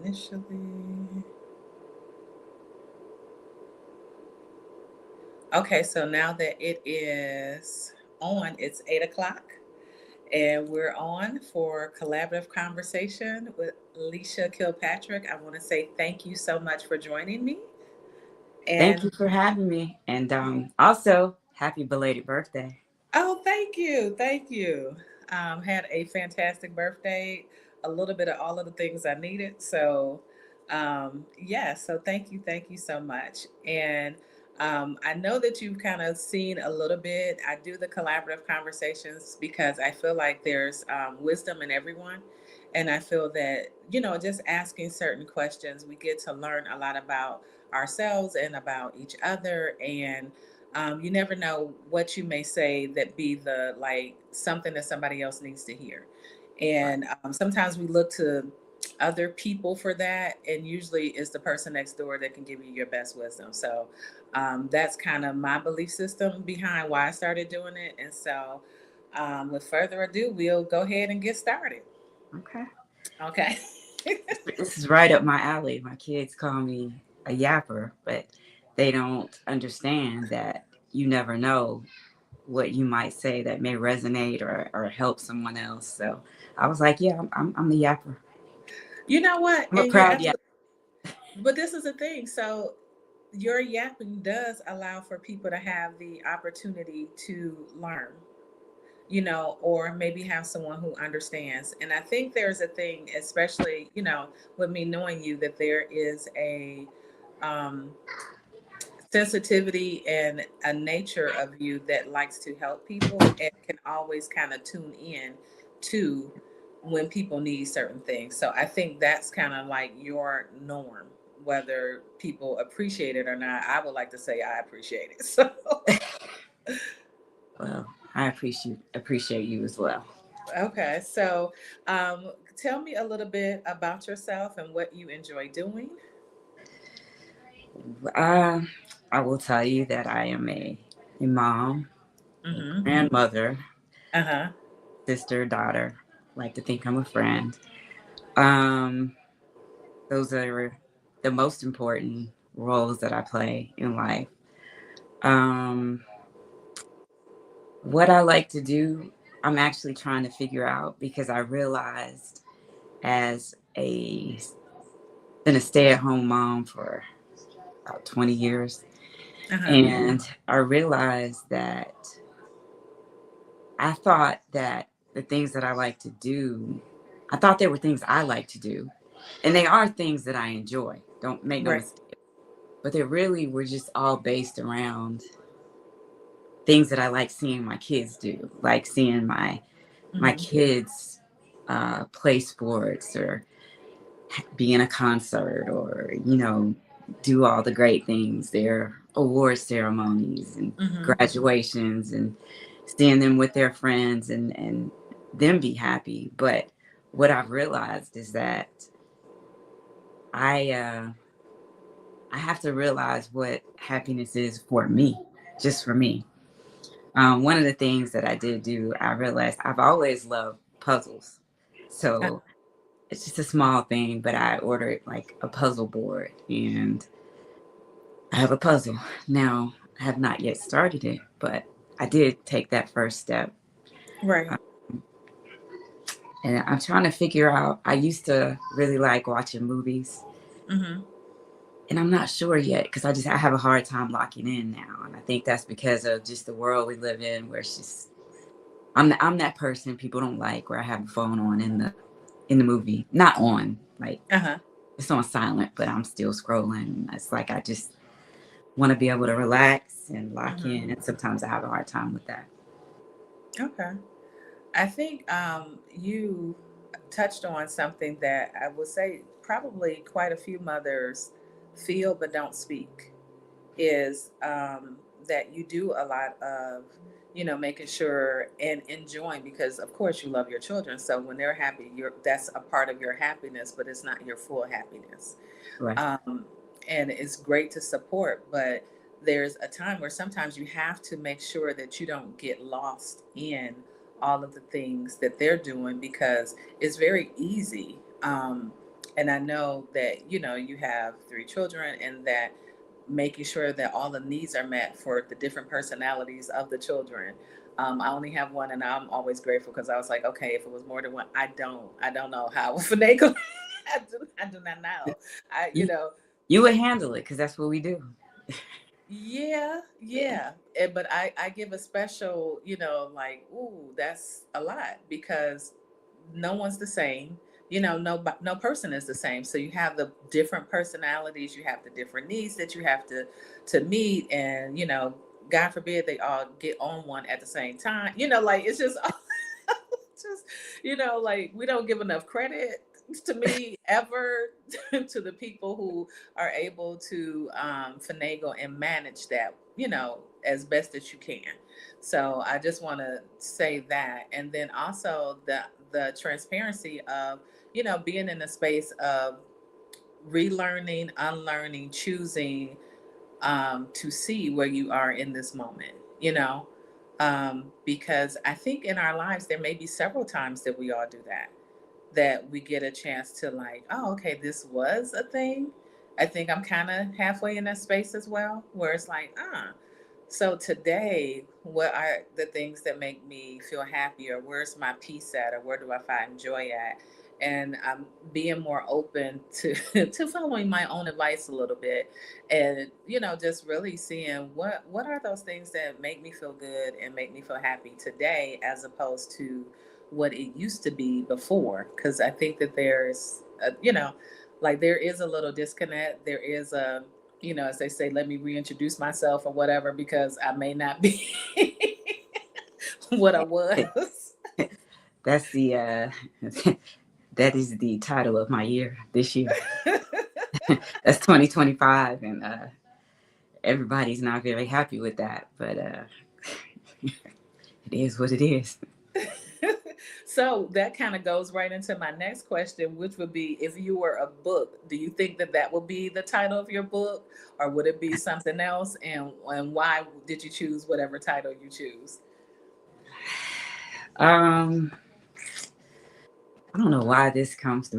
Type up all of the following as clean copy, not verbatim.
initially. Okay, so now that it is on, it's 8 o'clock, and we're on for collaborative conversation with Leisha Kilpatrick. I want to say thank you so much for joining me. Thank And you for having me. And also, happy belated birthday. oh, thank you. Thank you. Had a fantastic birthday, a little bit of all of the things I needed. So, yeah, so thank you. Thank you so much. And I know that you've kind of seen a little bit. I do the collaborative conversations because I feel like there's wisdom in everyone. And I feel that, just asking certain questions, we get to learn a lot about ourselves and about each other. And you never know what you may say that be the like something that somebody else needs to hear. Right. And sometimes we look to other people for that, and usually it's the person next door that can give you your best wisdom. So that's kind of my belief system behind why I started doing it. And so, with further ado, we'll go ahead and get started. Okay. Okay. This is right up my alley. My kids call me a yapper, but they don't understand that you never know what you might say that may resonate or help someone else. So I was like, yeah, I'm the yapper. You know what? I'm a And you're proud yapper. absolutely, but this is the thing. So your yapping does allow for people to have the opportunity to learn, or maybe have someone who understands. And I think there's a thing, especially, with me knowing you, that there is a um, sensitivity and a nature of you that likes to help people and can always kind of tune in to when people need certain things. So I think that's kind of like your norm, whether people appreciate it or not. I would like to say I appreciate it. So, Well, I appreciate you as well. okay. So, tell me a little bit about yourself and what you enjoy doing. Uh, I will tell you that I am a mom, a Mm-hmm. grandmother, Uh huh. sister, daughter. Like to think I'm a friend. Um, those are the most important roles that I play in life. Um, what I like to do, I'm actually trying to figure out because I realized as a been a stay-at-home mom for about 20 years, Uh huh. and I realized that I thought that the things that I like to do, I thought they were things I like to do, and they are things that I enjoy. Don't make no Right. mistake, but they really were just all based around things that I like seeing my kids do, like seeing my Mm-hmm. kids play sports or be in a concert or do all the great things, their award ceremonies and Mm-hmm. graduations and seeing them with their friends and them be happy. But what I've realized is that I uh, I have to realize what happiness is for me, just for me. One of the things that I did do, I realized I've always loved puzzles. So it's just a small thing, but I ordered like a puzzle board and I have a puzzle. Now, I have not yet started it, but I did take that first step. Right. Uh, and I'm trying to figure out, I used to really like watching movies, Mm-hmm. and I'm not sure yet because I have a hard time locking in now. And I think that's because of just the world we live in where it's just, I'm that person people don't like where I have a phone on in the movie. Not on, like Uh huh. it's on silent, but I'm still scrolling. It's like I just want to be able to relax and lock Mm-hmm. in. And sometimes I have a hard time with that. Okay. I think you touched on something that I would say probably quite a few mothers feel but don't speak is that you do a lot of, making sure and enjoying because of course you love your children. So when they're happy, that's a part of your happiness, but it's not your full happiness. Right. um, and it's great to support, but there's a time where sometimes you have to make sure that you don't get lost in all of the things that they're doing because it's very easy And I know that, you have three children, and that making sure that all the needs are met for the different personalities of the children. I only have one, and I'm always grateful, because I was like, okay, if it was more than one, I don't know how I would finagle. I do not know. I, you You know, you would handle it because that's what we do. Yeah, yeah. But I give a special, like, ooh, that's a lot, because no one's the same. No person is the same. So you have the different personalities, you have the different needs that you have to meet, and God forbid they all get on one at the same time. Like, it's just just like, we don't give enough credit, to me, ever, to the people who are able to finagle and manage that, as best as you can. So I just want to say that. And then also the transparency of being in a space of relearning, unlearning, choosing, to see where you are in this moment, because I think in our lives there may be several times that we all do that we get a chance to, like, oh, okay, this was a thing. I think I'm kind of halfway in that space as well, where it's like, so today, what are the things that make me feel happy, or where's my peace at, or where do I find joy at? And I'm being more open to to following my own advice a little bit, and just really seeing what are those things that make me feel good and make me feel happy today, as opposed to what it used to be before. Because I think that there's like, there is a little disconnect. There is a, as they say, let me reintroduce myself or whatever, because I may not be what I was. That's the that is the title of my year this year. That's 2025, and everybody's not very happy with that, but it is what it is. So that kind of goes right into my next question, which would be, if you were a book, do you think that that would be the title of your book, or would it be something else? And why did you choose whatever title you choose? Um, I don't know why this comes to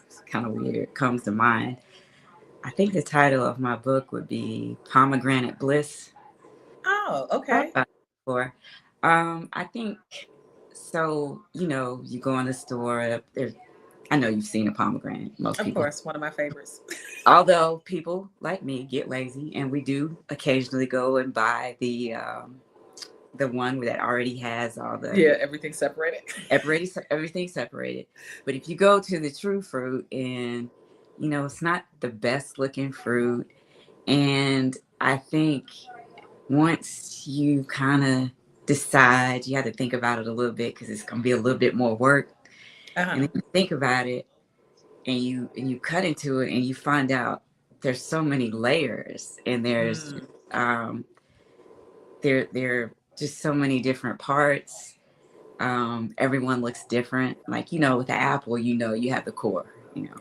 it's kind of weird. Comes to mind. I think the title of my book would be Pomegranate Bliss. Oh, Thought okay. about it before. I think so. You go in the store. There's, I know you've seen a pomegranate. Most Of people, course, one of my favorites. although people like me get lazy, and we do occasionally go and buy the one that already has all the Yeah, everything separated. everything separated. But if you go to the true fruit, and it's not the best looking fruit, and I think once you kind of decide, you have to think about it a little bit because it's going to be a little bit more work. And Uh-huh. then you think about it, and you cut into it, and you find out there's so many layers, and Mm, there are just so many different parts. Everyone looks different. Like, with the apple, you have the core.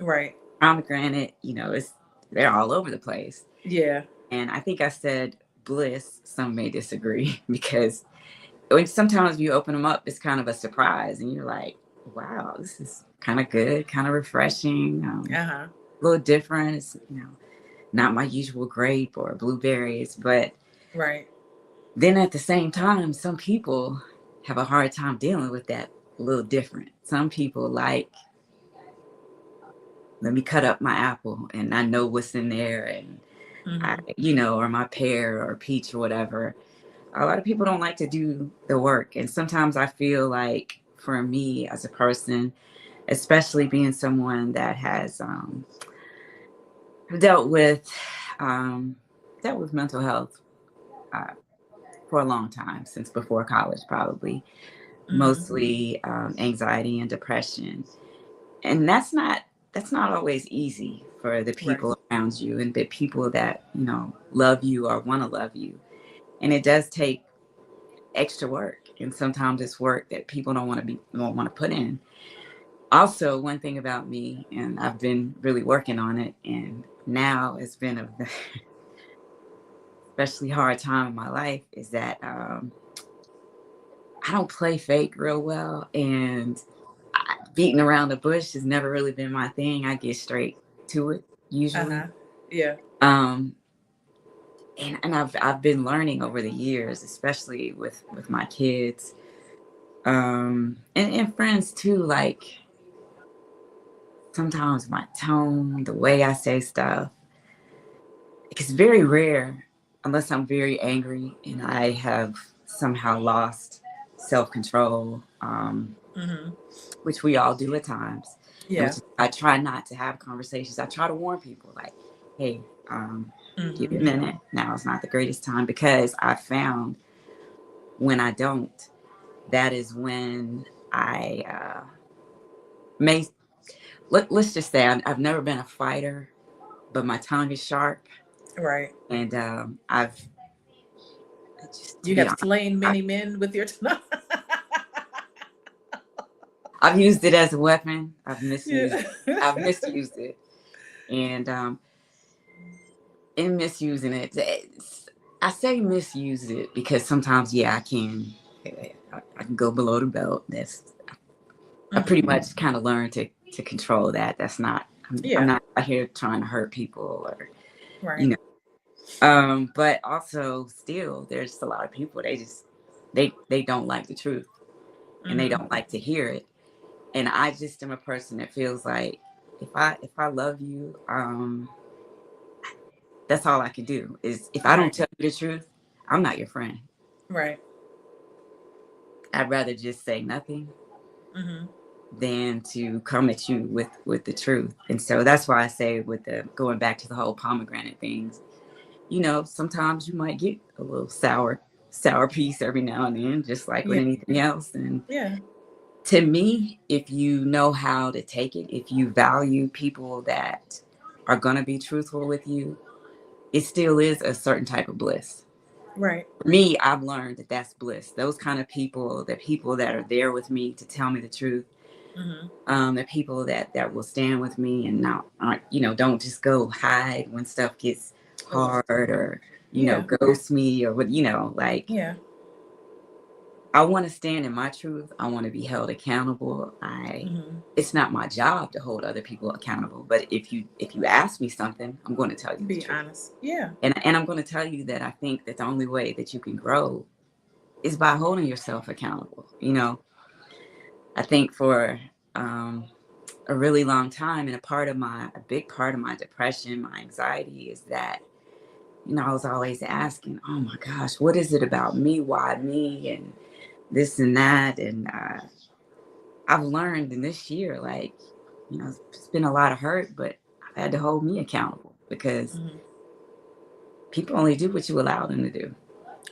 right. Pomegranate, it's they're all over the place. Yeah. And I think I said bliss. Some may disagree because when sometimes you open them up, it's kind of a surprise, and you're like, "Wow, this is kind of good, kind of refreshing, Uh-huh. a little different." It's not my usual grape or blueberries, but Right. then at the same time, some people have a hard time dealing with that a little different. Some people like, let me cut up my apple and I know what's in there, and Mm-hmm. or my pear or peach or whatever. A lot of people don't like to do the work. And sometimes I feel like for me as a person, especially being someone that has dealt with um, dealt with mental health uh, for a long time, since before college, probably Mm-hmm. mostly anxiety and depression. And that's not always easy for the Right. people around you and the people that love you or want to love you. And it does take extra work, and sometimes it's work that people don't want to put in. Also, one thing about me, and I've been really working on it, and now it's been a especially hard time in my life, is that I don't play fake real well, and beating around the bush has never really been my thing. I get straight to it usually. Uh-huh. Yeah. Um, and I've been learning over the years, especially with my kids, and friends too. Like sometimes my tone, the way I say stuff, it's very rare unless I'm very angry and I have somehow lost self control, Mm-hmm. which we all do at times. And Yeah. which I try not to have conversations. I try to warn people like, hey, give me a Mm-hmm. minute. Now is not the greatest time because I found when I don't, that is when I may, let's just say I've never been a fighter, but my tongue is sharp. Right. And I've, just to You be have honest, slain I, many men with your tongue. I've used it as a weapon. Yeah. I've misused it. And in misusing it, I say misuse it because sometimes, yeah, I can go below the belt. I pretty Mm-hmm. much kind of learned to control that. That's not, I'm Yeah. not out here trying to hurt people or, you Right. know, but also still there's a lot of people, they don't like the truth and they Mm-hmm. don't like to hear it. And I just am a person that feels like if I love you, that's all I can do is if I don't Right. tell you the truth, I'm not your friend. Right. I'd rather just say nothing Mm-hmm. than to come at you with the truth. And so that's why I say with the going back to the whole pomegranate things, sometimes you might get a little sour piece every now and then, just like with Yeah. anything else. And Yeah. to me, if you know how to take it, if you value people that are going to be truthful with you, it still is a certain type of bliss. Right. For me, I've learned that that's bliss. Those kind of people, the people that are there with me to tell me the truth, Mm-hmm. the people that will stand with me and not aren't, don't just go hide when stuff gets Correct. hard or Yeah. ghost me or what, like Yeah. I want to stand in my truth. I want to be held accountable. I Mm-hmm. It's not my job to hold other people accountable, but if you ask me something, I'm going to tell you the Be truth. honest. Yeah. And I'm going to tell you that I think that the only way that you can grow is by holding yourself accountable. I think for a really long time, and a big part of my depression, my anxiety is that, I was always asking, oh my gosh, what is it about me? Why me? And this and that. And I've learned in this year, like, it's been a lot of hurt, but I've had to hold me accountable because Mm-hmm. people only do what you allow them to do.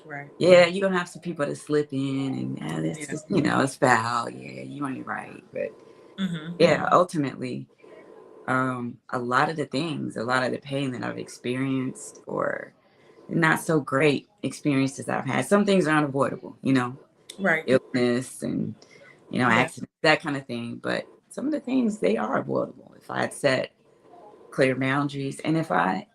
Right. Yeah, you're gonna have some people that slip in and that's Yeah. just, it's foul. Yeah, you ain't right. But Mm-hmm. yeah, ultimately, a lot of the pain that I've experienced or not so great experiences I've had, some things are unavoidable, Right. illness and, Yeah. accidents, that kind of thing. But some of the things, they are avoidable. If I had set clear boundaries and if I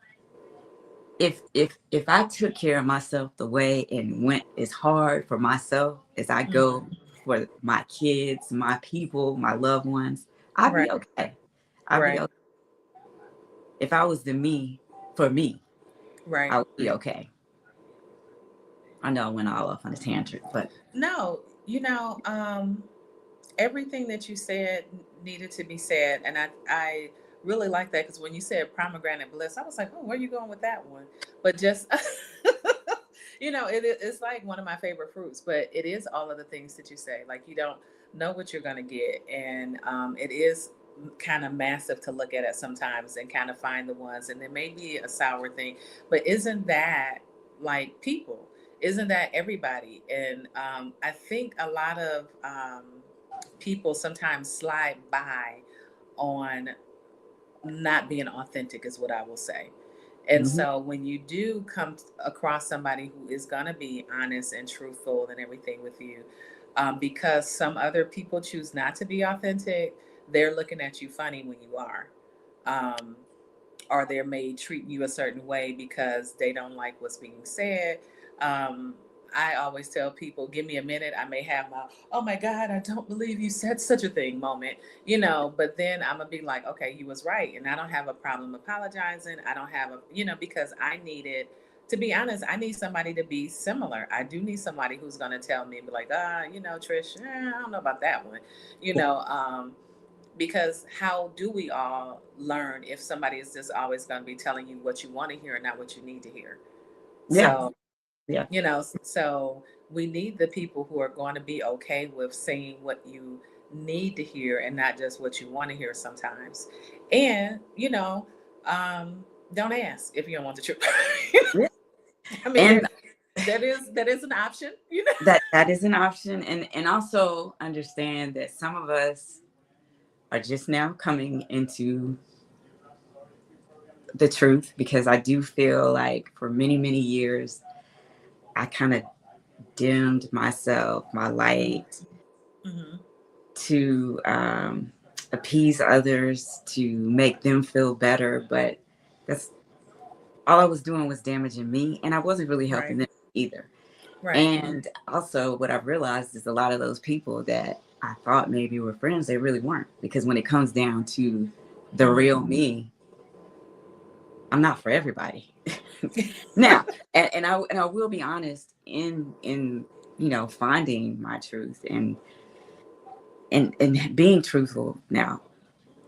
took care of myself the way and went as hard for myself as I go Mm-hmm. for my kids, my people, my loved ones, I'd be Right. okay. I'd be Right. okay. If I was the me for me, Right. I would be okay. I know I went all off on a tangent, but No, everything that you said needed to be said, and I really like that because when you said pomegranate bliss, I was like, oh, where are you going with that one? But just it's like one of my favorite fruits, but it is all of the things that you say. Like you don't know what you're going to get, and it is kind of massive to look at it sometimes and kind of find the ones, and there may be a sour thing, but isn't that like people? Isn't that everybody? And I think a lot of people sometimes slide by on not being authentic, is what I will say. And mhm, so when you do come across somebody who is going to be honest and truthful and everything with you, because some other people choose not to be authentic, they're looking at you funny when you are. Um, or they may treat you a certain way because they don't like what's being said. Um, I always tell people, give me a minute. I may have my, oh my God, I don't believe you said such a thing moment, but then I'm going to be like, okay, you was right. And I don't have a problem apologizing. I don't have because I needed, to be honest, I need somebody to be similar. I do need somebody who's going to tell me, be like, Trish, I don't know about that one, you Yeah. know, because how do we all learn if somebody is just always going to be telling you what you want to hear and not what you need to hear? Yeah. So, Yeah. so we need the people who are going to be okay with saying what you need to hear and not just what you want to hear sometimes. And, don't ask if you don't want the truth. Yeah. I mean, And that is an option. that is an option. And also understand that some of us are just now coming into the truth, because I do feel like for many, many years, I kind of dimmed myself, my light, Mm-hmm. to appease others, to make them feel better. But that's all I was doing, was damaging me. And I wasn't really helping Right. them either. Right. And also, what I've realized is a lot of those people that I thought maybe were friends, they really weren't. Because when it comes down to the Mm-hmm. real me, I'm not for everybody. Now, and I will be honest in finding my truth and being truthful. Now,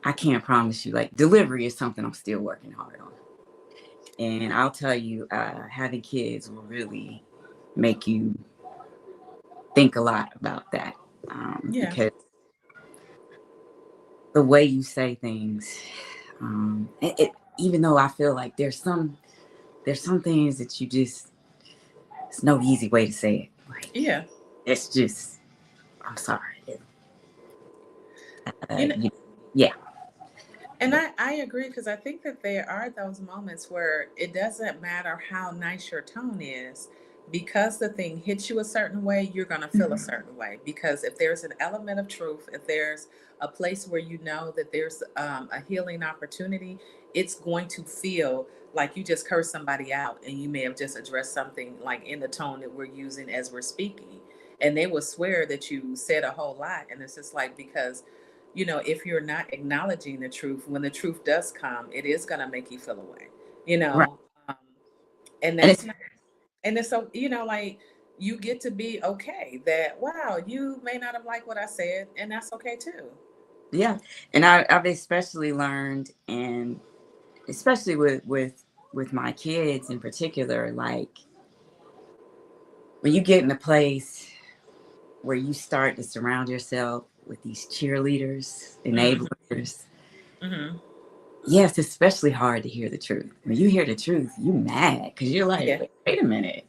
I can't promise you, like, delivery is something I'm still working hard on. And I'll tell you, having kids will really make you think a lot about that, Yeah. because the way you say things, even though I feel like there's some things that you just, it's no easy way to say it. Like, Yeah. it's just, I'm sorry. You know, You, yeah. and I agree, because I think that there are those moments where it doesn't matter how nice your tone is, because the thing hits you a certain way, you're going to feel a Mhm. certain way. Because if there's an element of truth, if there's a place where you know that there's a healing opportunity, it's going to feel like you just cursed somebody out and you may have just addressed something like in the tone that we're using as we're speaking. And they will swear that you said a whole lot. And it's just like, because if you're not acknowledging the truth, when the truth does come, it is going to make you feel away, you Right. know, um, and And that's it's, not, and it's so, like, you get to be okay that, wow, you may not have liked what I said, and that's okay too. yeah. And I've especially learned, and especially with my kids in particular, like, when you get in a place where you start to surround yourself with these cheerleaders, Mm-hmm. enablers, Mm-hmm. yes, it's especially hard to hear the truth. When you hear the truth, you mad because you're like, Yeah. wait a minute.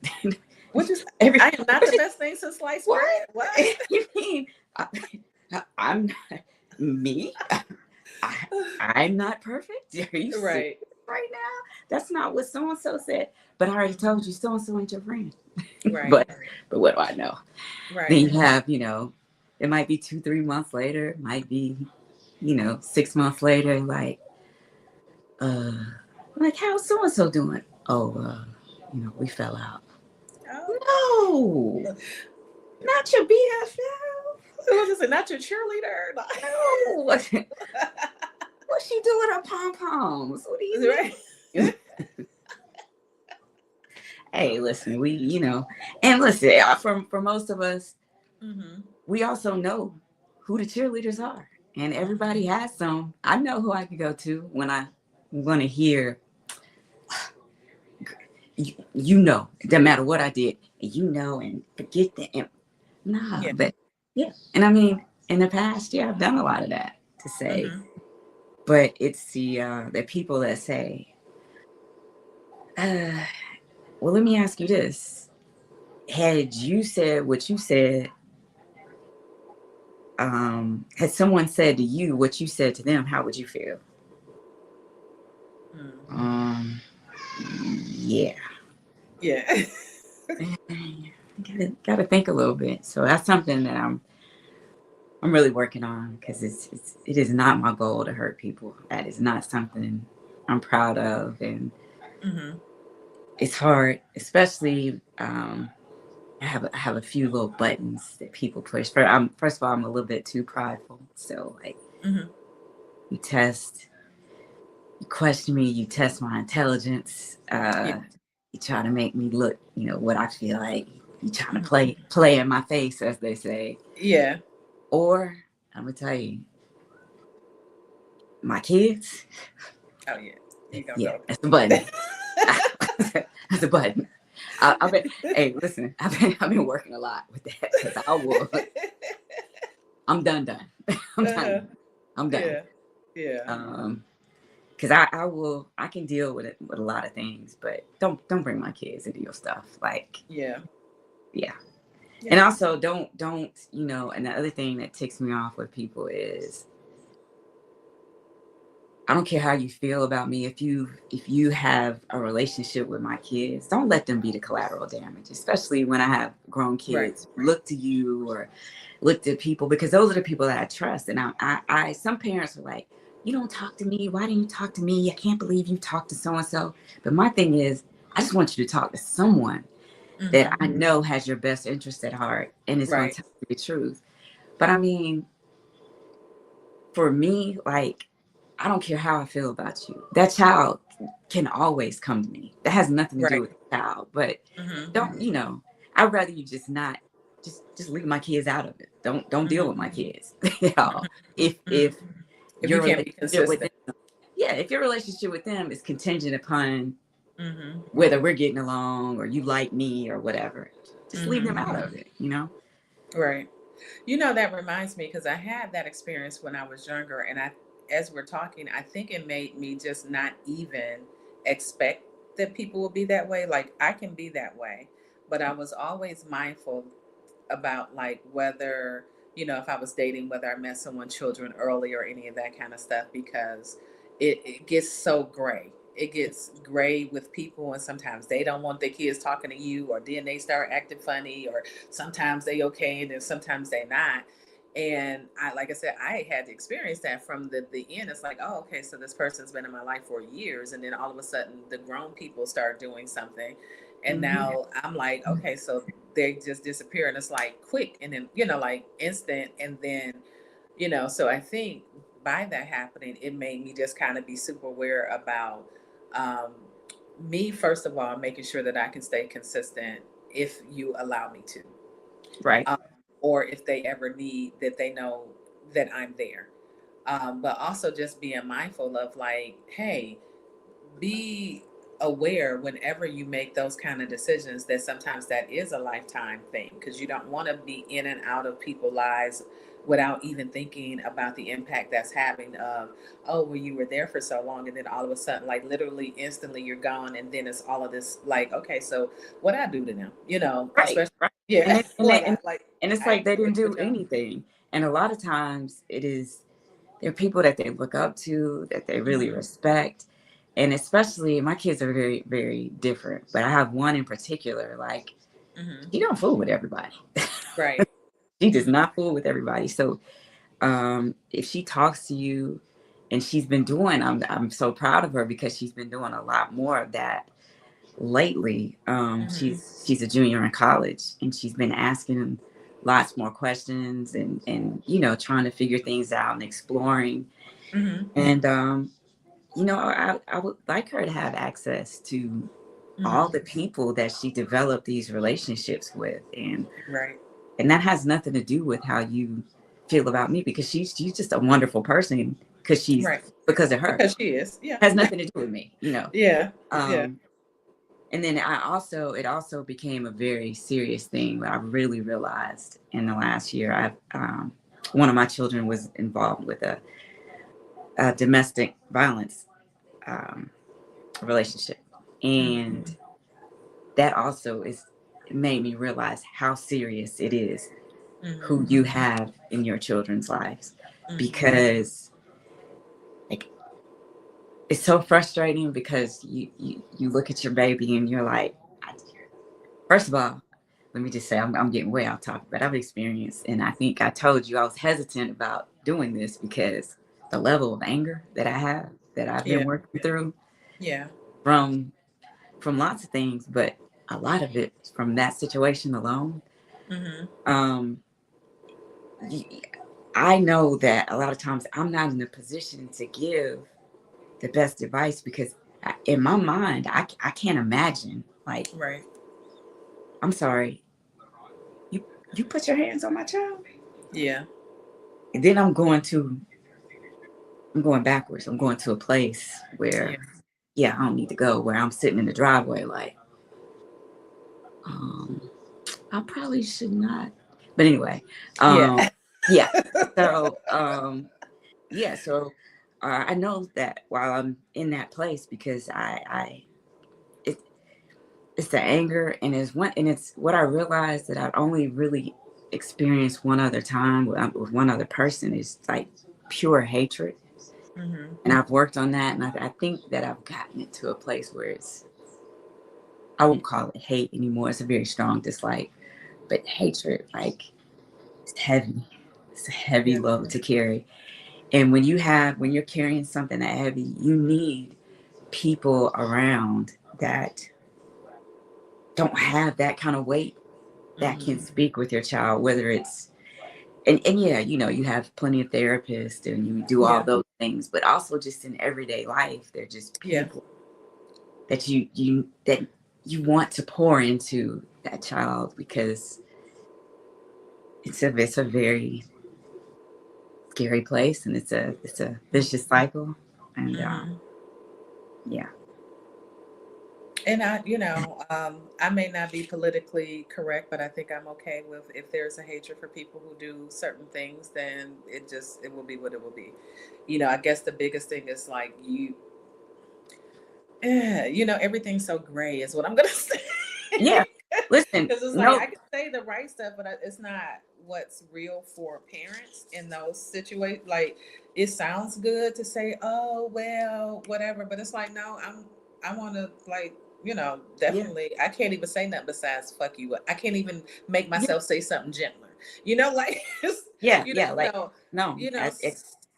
Which is, Every, I am not what the best thing since sliced what? bread. What? You mean I, I'm not me? I, I'm not perfect? Are you serious Right. right now? That's not what so and so said. But I already told you, so and so ain't your friend. Right. but what do I know? Then Right. you have, it might be 2, 3 months later, it might be, 6 months later, uh, like, how's so and so doing? Oh, we fell out. Oh, No, not your BFF. it was just not your cheerleader. No, what's she doing her pom poms? What do you Right. mean? Hey, listen, and listen, for most of us, Mm-hmm. we also know who the cheerleaders are, and everybody has some. I know who I can go to when I'm going to hear, it doesn't matter what I did, and forget that. And, nah, Yeah. but yeah, and I mean, in the past, yeah, I've done a lot of that to say, Mm-hmm. but it's the people that say, uh, well, let me ask you this: had you said what you said, had someone said to you what you said to them, how would you feel? Mm. Um, yeah. Yeah. Gotta think a little bit. So that's something that I'm really working on, because it is not my goal to hurt people. That is not something I'm proud of, and Mm-hmm. it's hard, especially I have a few little buttons that people push. First of all, I'm a little bit too prideful. So like Mm-hmm. you test, you question me, you test my intelligence. Yeah. You try to make me look, what I feel like. You trying to Mm-hmm. play in my face, as they say. Yeah. Or I'm gonna tell you, my kids. Oh yeah. You gonna Yeah, go that's the button. there. That's the button. I've been. Hey, listen. I've been working a lot with that because I will. I'm done. Done. I'm uh-huh. done. I'm done. Yeah. Yeah. Because I will. I can deal with it with a lot of things, but don't bring my kids into your stuff. Like, Yeah. yeah. And Yeah. also don't. And the other thing that ticks me off with people is I don't care how you feel about me. If you have a relationship with my kids, don't let them be the collateral damage. Especially when I have grown Right. kids who look to you or look to people, because those are the people that I trust. And some parents are like, "You don't talk to me. Why didn't you talk to me? I can't believe you talked to so and so." But my thing is, I just want you to talk to someone that Mm-hmm. I know has your best interest at heart and is going to Right. tell you the truth. But I mean, for me, like, I don't care how I feel about you. That child can always come to me. That has nothing to do Right. with the child. But Mm-hmm. don't. I'd rather you just not just leave my kids out of it. Don't deal with Mm-hmm. my kids. you know, if Mm-hmm. If you your can't be relationship with them, consistent. yeah, if your relationship with them is contingent upon Mm-hmm. whether we're getting along or you like me or whatever, just leave them out Mm-hmm. of it. Right. You know, that reminds me because I had that experience when I was younger, and as we're talking, I think it made me just not even expect that people will be that way. Like I can be that way, but I was always mindful about like whether, if I was dating, whether I met someone children early or any of that kind of stuff, because it gets so gray. It gets gray with people, and sometimes they don't want their kids talking to you, or then they start acting funny, or sometimes they okay, and then sometimes they not. And like I said, I had to experience that from the end. It's like, oh, okay, so this person's been in my life for years, and then all of a sudden, the grown people start doing something, and Hmm. now I'm like, okay, so they just disappear, and it's like quick, and then like instant, and then so I think by that happening, it made me just kind of be super aware about um, me, first of all, making sure that I can stay consistent if you allow me to, Right. um, or if they ever need that, they know that I'm there. But also just being mindful of like, hey, be aware whenever you make those kind of decisions that sometimes that is a lifetime thing, because you don't want to be in and out of people's lives without even thinking about the impact that's having of, oh, well, you were there for so long, and then all of a sudden, like literally instantly you're gone, and then it's all of this like, okay, so what I do to them, Right. especially, Right. And yeah. it, and, like it, I and like and it's I like ain't they do didn't it for do y'all. anything. And a lot of times there are people that they look up to, that they really Hmm. respect. And especially my kids are very, very different. But I have one in particular, like, Hmm. she don't fool with everybody. Right. She does Hmm. not fool with everybody. So if she talks to you, and she's been doing, I'm so proud of her because she's been doing a lot more of that lately. Hmm. She's a junior in college, and she's been asking lots more questions, and trying to figure things out and exploring. Hmm. And I would like her to have access to all Hmm. the people that she developed these relationships with, Right. and that has nothing to do with how you feel about me, because she's just a wonderful person, Right. because of her. Because she is. Yeah. Has nothing to do with me. Yeah. Yeah. um and then it also became a very serious thing that I really realized in the last year. One of my children was involved with a domestic violence um, relationship, Mm-hmm. and that also is it made me realize how serious it is who Mm-hmm. you have in your children's lives, Mm-hmm. because like it's so frustrating, because you look at your baby and you're like, first of all, let me just say, I'm getting way off topic, but I've experienced, and I think I told you I was hesitant about doing this because the level of anger that I've been Yeah. working through Yeah. from from lots of things. But a lot of it from that situation alone. Mhm. Um, I know that a lot of times I'm not in a position to give the best advice because in my mind, I can't imagine. Like, Right. I'm sorry, you you put your hands on my child, Yeah. and then I'm going backwards. I'm going to a place Yeah. where, yeah, I don't need to go. Where I'm sitting in the driveway, like, um, I probably should not. But anyway, Yeah. um, yeah. So, yeah. So, I know that while I'm in that place, because it, it's the anger, and it's what I realized that I've only really experienced one other time with one other person is like pure hatred. Mhm. And I've worked on that, and I think that I've gotten it to a place where I won't call it hate anymore. It's a very strong dislike, but hatred, like, it's heavy. It's a heavy Yeah. load to carry. And when you're carrying something that heavy, you need people around that don't have that kind of weight that can Mhm. speak with your child, whether it's, and yeah, you have plenty of therapists and you do all Yeah. those things, but also just in everyday life, they're just Yeah. people that you want to pour into that child because it's a very scary place, and it's a vicious cycle, and Mhm. yeah, And I may not be politically correct, but I think I'm okay with if there's a hatred for people who do certain things, then it will be what it will be. I guess the biggest thing is like everything's so gray is what I'm gonna say. yeah. Listen, Because it's like no, I can say the right stuff, but it's not what's real for parents in those situations. Like it sounds good to say, "Oh well, whatever," but it's like, no, I want to like yeah, definitely. I can't even say nothing besides "fuck you." I can't even make yeah, myself say something gentler. Like yeah, yeah. Like, no, no, you know. I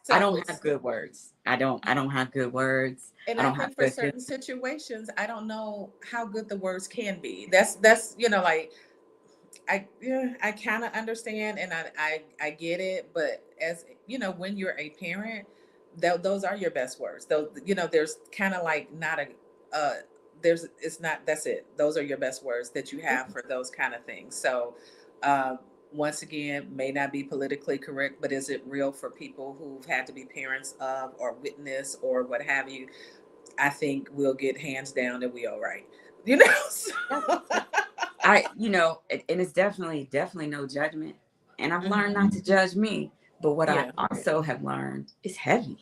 So don't have good words. I don't have good words. and I I don't have think for good feelings. certain situations, I don't know how good the words can be. That's like I kind of understand and I get it, but as when you're a parent, those are your best words. Though there's kind of like not a uh there's it's not that's it. Those are your best words that you Yeah, have for those kind of things. So um once again, may not be politically correct, but is it real for people who've had to be parents of or witness or what have you? I think we'll get hands down that we all right. yeah, So, yeah. And it's definitely no judgment. And I've learned not mhm. to judge me. But what I Yeah, also have learned is heavy.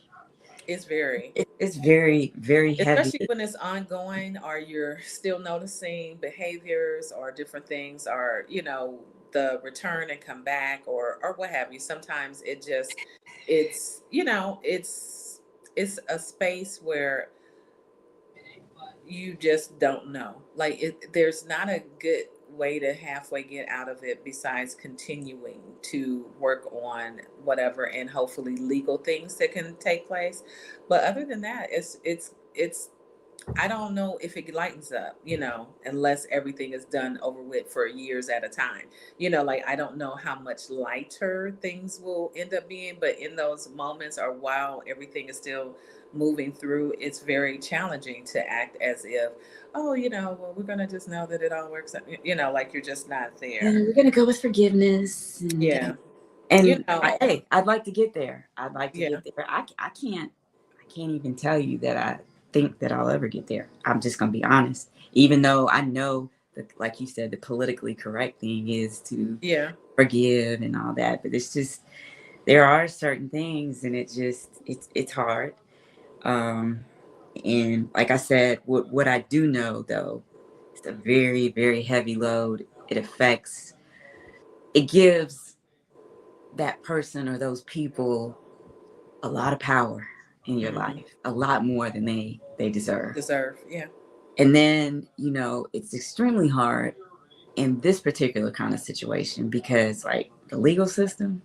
it's very, It's very, very heavy. especially when it's ongoing or you're still noticing behaviors or different things or, the return and come back or what have you. Sometimes it's, it's a space where you just don't know. Like there's not a good way to halfway get out of it besides continuing to work on whatever and hopefully legal things that can take place. But other than that, it's I don't know if it lightens up, unless everything is done over with for years at a time. Like I don't know how much lighter things will end up being, but in those moments or while everything is still moving through, it's very challenging to act as if, oh, well, we're going to just know that it all works out, like you're just not And there. we're gonna go with forgiveness, Yeah. You and know, hey, I'd like to get there. I'd like to yeah. get there. I can't even tell you that I think that I'll ever get there. I'm just gonna be honest. Even though I know that, like you said, the politically correct thing is to Yeah. forgive and all that, but it's just there are certain things, and it's hard. Um, and like I said, what I do know though, it's a very very heavy load. It gives that person or those people a lot of power in your Hmm. life, a lot more than they deserve. Deserve. Yeah. And then, it's extremely hard in this particular kind of situation because, like, the legal system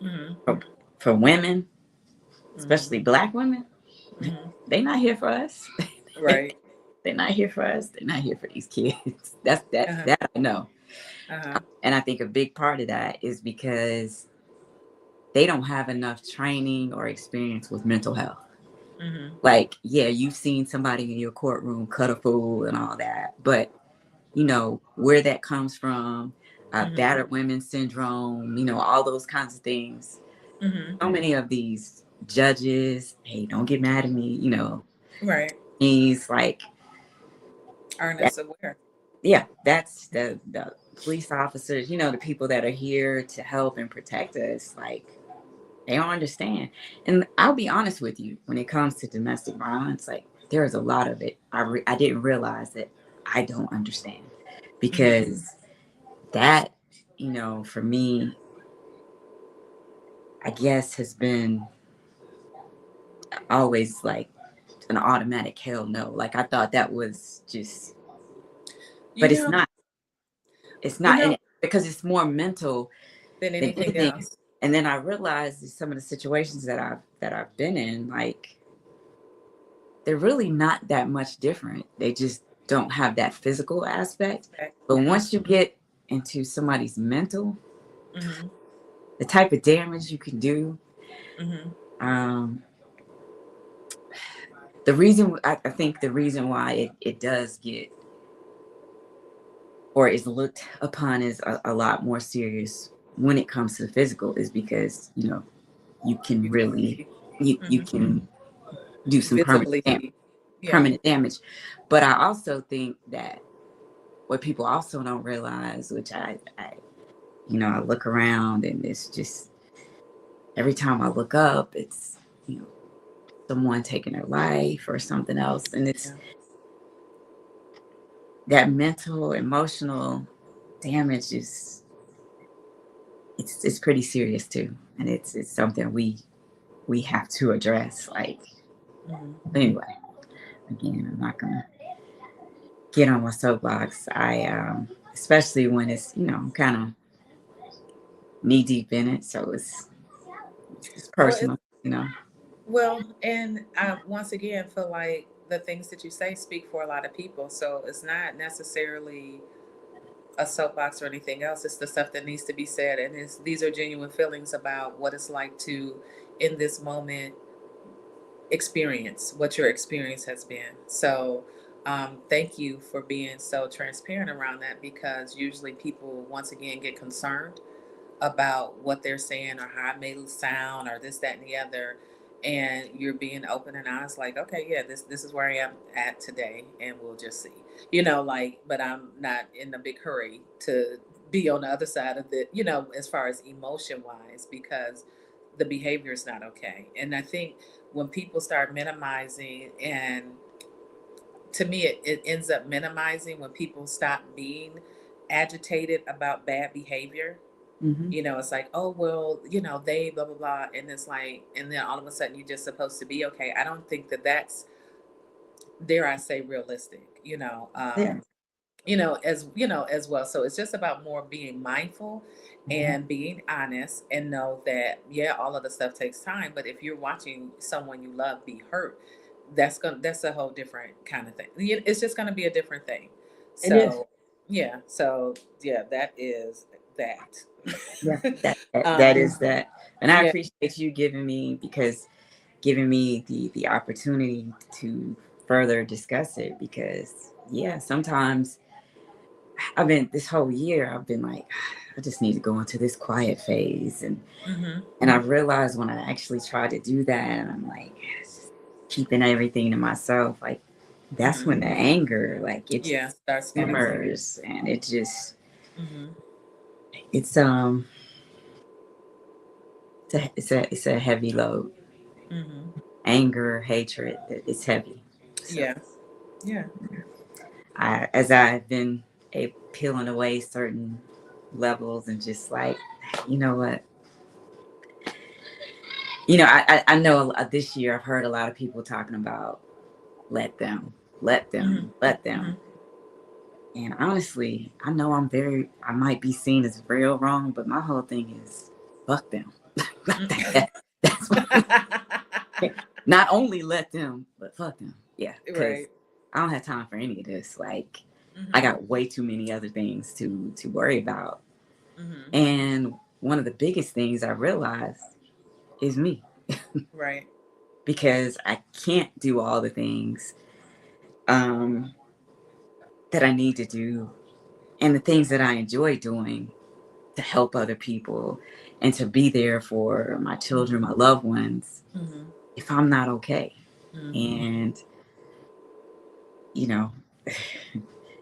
Hmm. for women, Hmm. especially black women, Hmm. they not here for us. Right. they're not here for us. They're not here for these kids. That's that Uh-huh. that I know. Uh-huh. And I think a big part of that is because they don't have enough training or experience with mental health. Mm-hmm. Like, yeah, you've seen somebody in your courtroom cut a fool and all that, but where that comes from, Mm-hmm. battered women syndrome, all those kinds of things. Mm-hmm. So many of these judges, hey, don't get mad at me, Right. he's like, Aren't that, as aware. yeah, that's the police officers, the people that are here to help and protect us. Like, they don't understand. And I'll be honest with you, when it comes to domestic violence, like, there's a lot of it I didn't realize that I don't understand, Mm-hmm. because that, for me, I guess has been always like an automatic hell no. Like, I thought that was just, You but it's know, not. It's you not, know, and because it's more mental than than anything anything. else. And then I realized that some of the situations that I've been in, like, they're really not that much different. They just don't have that physical aspect. But Mm-hmm. once you get into somebody's mental, Mm-hmm. the type of damage you can do, Mm-hmm. um, I think the reason why it does get, or is looked upon as a lot more serious when it comes to the physical, is because you can You can really, see. you Mm-hmm. can do some Visibly see. Yeah. permanent damage. But I also think that what people also don't realize, which I look around and it's just, every time I look up, it's, someone taking their life or something else. And it's Yeah. that mental, emotional damage is, it's pretty serious too. And it's something we have to address. Like, Mm-hmm. anyway, again, I'm not gonna get on my soapbox. Especially when it's, kind of knee deep in it. So it's Well, personal, you know. and I once again feel like the things that you say speak for a lot of people. So it's not necessarily a soapbox or anything else. It's the stuff that needs to be said, and these are genuine feelings about what it's like to, in this moment, experience what your experience has been. So, thank you for being so transparent around that, because usually people once again get concerned about what they're saying or how it may sound or this, that, and the other. And you're being open and honest, like, okay, yeah, this is where I am at today, and we'll just see. Like, but I'm not in a big hurry to be on the other side of it, as far as emotion wise, because the behavior is not okay. And I think when people start minimizing, and to me, it ends up minimizing when people stop being agitated about bad behavior. Hmm. It's like, oh, well, they blah, blah, blah. And it's like, and then all of a sudden you're just supposed to be okay. I don't think that that's, dare I say, realistic, Yeah. as well. So it's just about more being mindful Hmm. and being honest, and know that, yeah, all of the stuff takes time. But if you're watching someone you love be hurt, that's a whole different kind of thing. It's just gonna be a different thing. It is. So yeah, that is that. Yeah. That um, is that. And I yeah. appreciate you giving me the opportunity to further discuss it, because yeah, sometimes this whole year I've been like, I just need to go into this quiet phase, Mm-hmm. and I realized when I actually try to do that, and I'm like keeping everything to myself, like, that's Mm-hmm. when the anger, like, it Yeah, just starts getting to you. simmers, and it just, Mm-hmm. it's it's a heavy load. Mm-hmm. Anger, hatred, it's heavy. So Yeah. Yeah. as I've been peeling away certain levels, and just like, you know what, I know this year I've heard a lot of people talking about, let them, let Mm-hmm. them, let Mm-hmm. them. And honestly, I know I might be seen as real wrong, but my whole thing is, fuck them. That's my, not only let them, but fuck them. Yeah, because Right. I don't have time for any of this. Like, I Mhm. got way too many other things to worry about. Mhm. And one of the biggest things I realized is me, Right. because I can't do all the things um, that I need to do and the things that I enjoy doing to help other people and to be there for my children, Mhm. my loved ones, Mhm. if I'm not okay. Mhm. And, you know,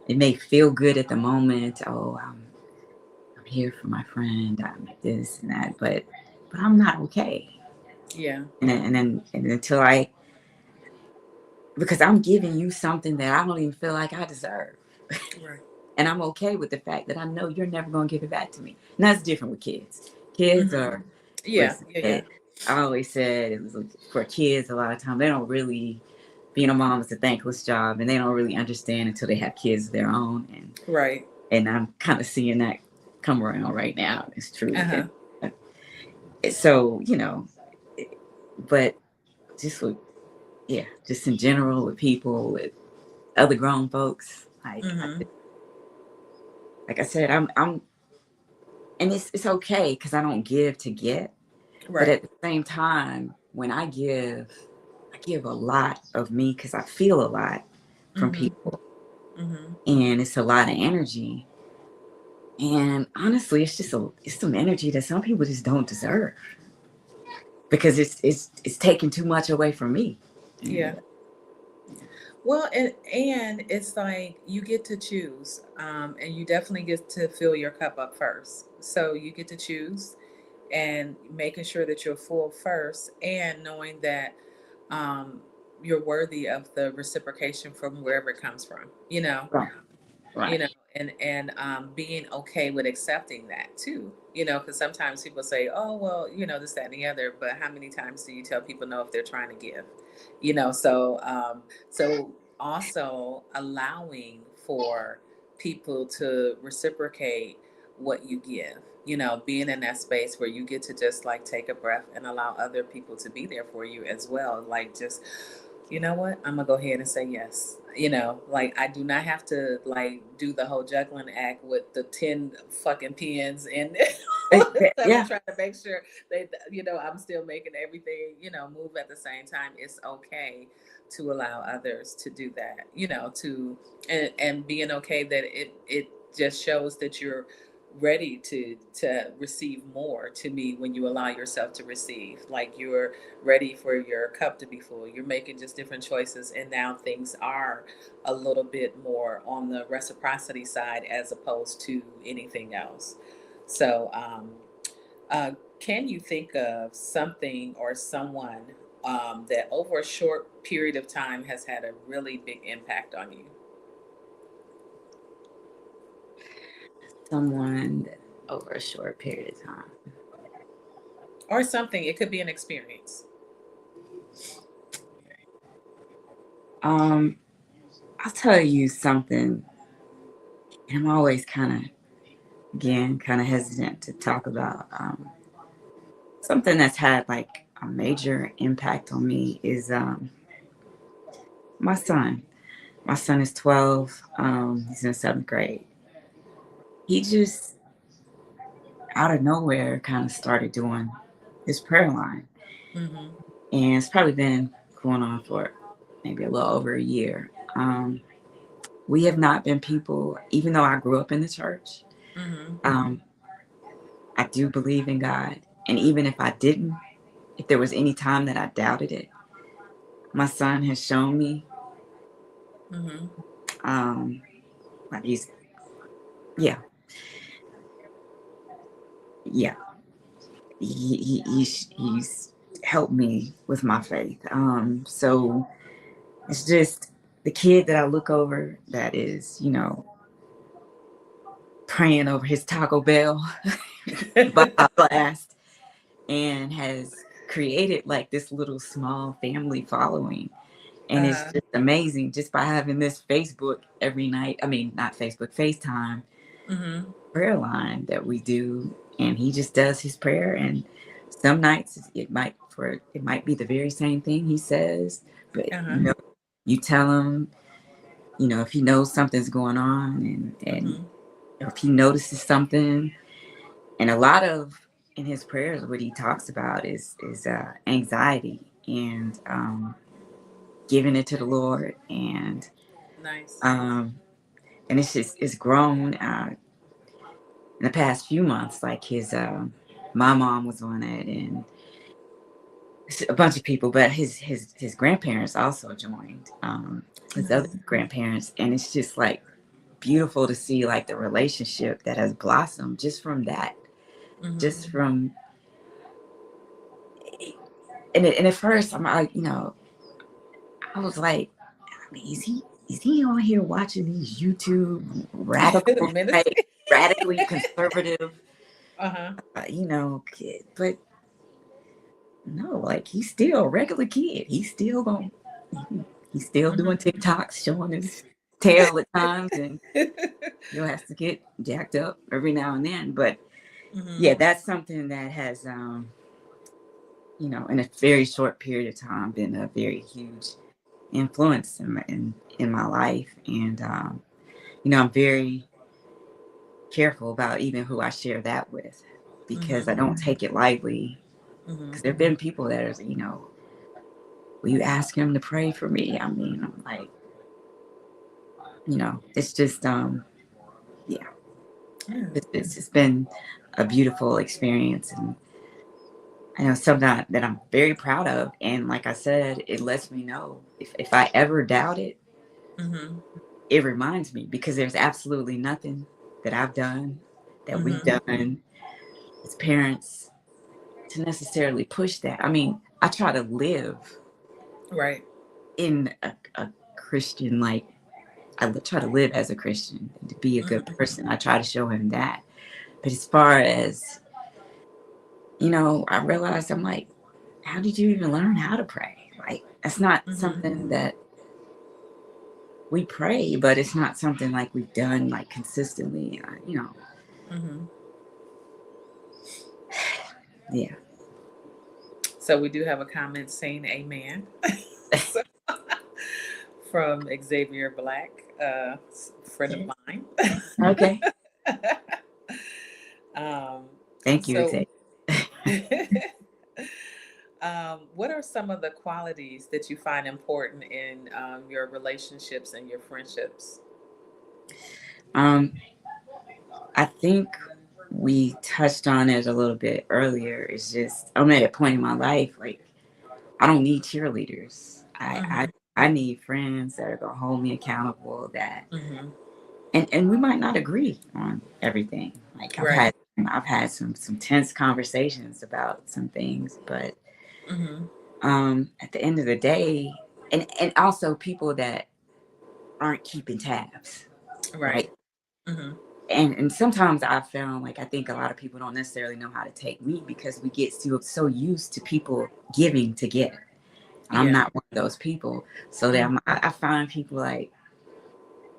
it may feel good at the moment. Oh, I'm here for my friend. I'm this and that, but I'm not okay. Yeah. And until I, because I'm giving you something that I don't even feel like I deserve. Right. And I'm okay with the fact that I know you're never going to give it back to me. And that's different with kids. Kids Mhm. are, Yeah. listen, Yeah. Yeah. I always said it was for kids a lot of times, they don't really, being a mom is a thankless job and they don't really understand until they have kids of their own. Right. And I'm kind of seeing that come around right now. It's true. Uh huh. So, but just with, yeah, just in general with people, with other grown folks, Mhm. like I said, and it's okay because I don't give to get, but Right. at the same time, when I give a lot of me because I feel a lot from Mhm. people, Mhm. and it's a lot of energy. And honestly, it's some energy that some people just don't deserve because it's taking too much away from me. Yeah. And Well, and it's like you get to choose, and you definitely get to fill your cup up first. So you get to choose, and making sure that you're full first, and knowing that um, you're worthy of the reciprocation from wherever it comes from. right, You right, know and being okay with accepting that too, because sometimes people say, oh well, this, that, and the other, but how many times do you tell people no if they're trying to give? So also allowing for people to reciprocate what you give, being in that space where you get to just like take a breath and allow other people to be there for you as well, like just, you know what, I'm gonna go ahead and say yes. Like I do not have to like do the whole juggling act with the 10 fucking pins and all this stuff and yeah, trying to make sure that I'm still making everything move at the same time. It's okay to allow others to do that, to and being okay that it just shows that you're ready to receive more to me when you allow yourself to receive, like you're ready for your cup to be full. You're making just different choices, and now things are a little bit more on the reciprocity side as opposed to anything else. So, uh, can you think of something or someone that over a short period of time has had a really big impact on you? someone that over a short period of time. Or something, it could be an experience. Um, I'll tell you something, and I'm always kind of hesitant to talk about something that's had like a major impact on me is my son. My son is 12. He's in seventh grade. He just out of nowhere kind of started doing his prayer line, Mm-hmm. and it's probably been going on for maybe a little over a year. We have not been people, even though I grew up in the church. Mm-hmm. Um, I do believe in God, and even if I didn't, if there was any time that I doubted it, my son has shown me. Mm-hmm. Um, like yeah, yeah, he's helped me with my faith. So it's just the kid that I look over that is, praying over his Taco Bell Bible blast and has created like this little small family following. And it's Uh-huh. just amazing just by having this Facebook every night. I mean, not Facebook, FaceTime Mm-hmm. prayer line that we do. And he just does his prayer. And some nights it might be the very same thing he says, but Uh-huh. you tell him, if he knows something's going on, and Mhm. if he notices something, and a lot of in his prayers, what he talks about is anxiety, and giving it to the Lord, Nice. um, and it's grown in the past few months. Like his my mom was on it, and a bunch of people, but his grandparents also joined. His other Mhm. grandparents, and it's just like beautiful to see like the relationship that has blossomed just from that, Mhm. just from. And at first, I'm like, I was like, I mean, is he on here watching these YouTube radical, Ministry. like radically conservative, Uh-huh. kid? But no, like he's still a regular kid. He's still doing Mhm. TikToks, showing his tail at times, and he'll have to get jacked up every now and then. But Mhm. yeah, that's something that has, in a very short period of time, been a very huge influence in my life. And I'm very careful about even who I share that with, because I Mhm. don't take it lightly. Because Mhm. there have been people that are, will you ask him to pray for me? I mean, I'm like, it's just, yeah, Yeah. it's just been a beautiful experience. And I know something that I'm very proud of. And like I said, it lets me know if I ever doubt it, Mhm. it reminds me, because there's absolutely nothing that I've done, that we've Mhm. done as parents, to necessarily push that. I mean, I try to live Right. in a Christian, like, try to live as a Christian, to be a good Mhm. person. I try to show him that. But as far as, I realized, I'm like, how did you even learn how to pray? Like, that's not Mhm. something that we pray, but it's not something like we've done like consistently. Mhm. Yeah. So we do have a comment saying amen. So, from Xavier Black, friend of mine. Okay. um, Thank you, so, Xavier. what are some of the qualities that you find important in your relationships and your friendships? um, I think we touched on it a little bit earlier. It's just I'm at a point in my life, like, I don't need cheerleaders. Mm-hmm. I need friends that are gonna hold me accountable. That Mm-hmm. and we might not agree on everything. Like Right. I've had some tense conversations about some things, but Mm-hmm. at the end of the day, and also people that aren't keeping tabs, Right. right? Mm-hmm. And sometimes I've found, like, I think a lot of people don't necessarily know how to take me, because we get so used to people giving to get. And I'm Yeah. not one of those people. So that Mm-hmm. I find people like,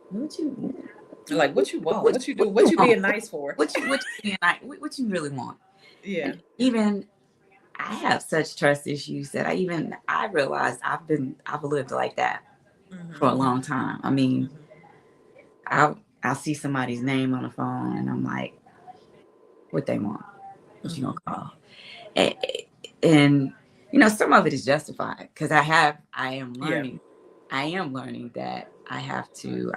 what you Like, what you want? What you do? what What you you want? being nice for? What you being like? What you really want? Yeah. And even I have such trust issues that I realized I've lived like that for Mm-hmm. a long time. I mean, Mm-hmm. I'll see somebody's name on the phone, and I'm like, what they want? What you Mm-hmm. gonna call? And, and some of it is justified, because Yeah. I am learning that I have to.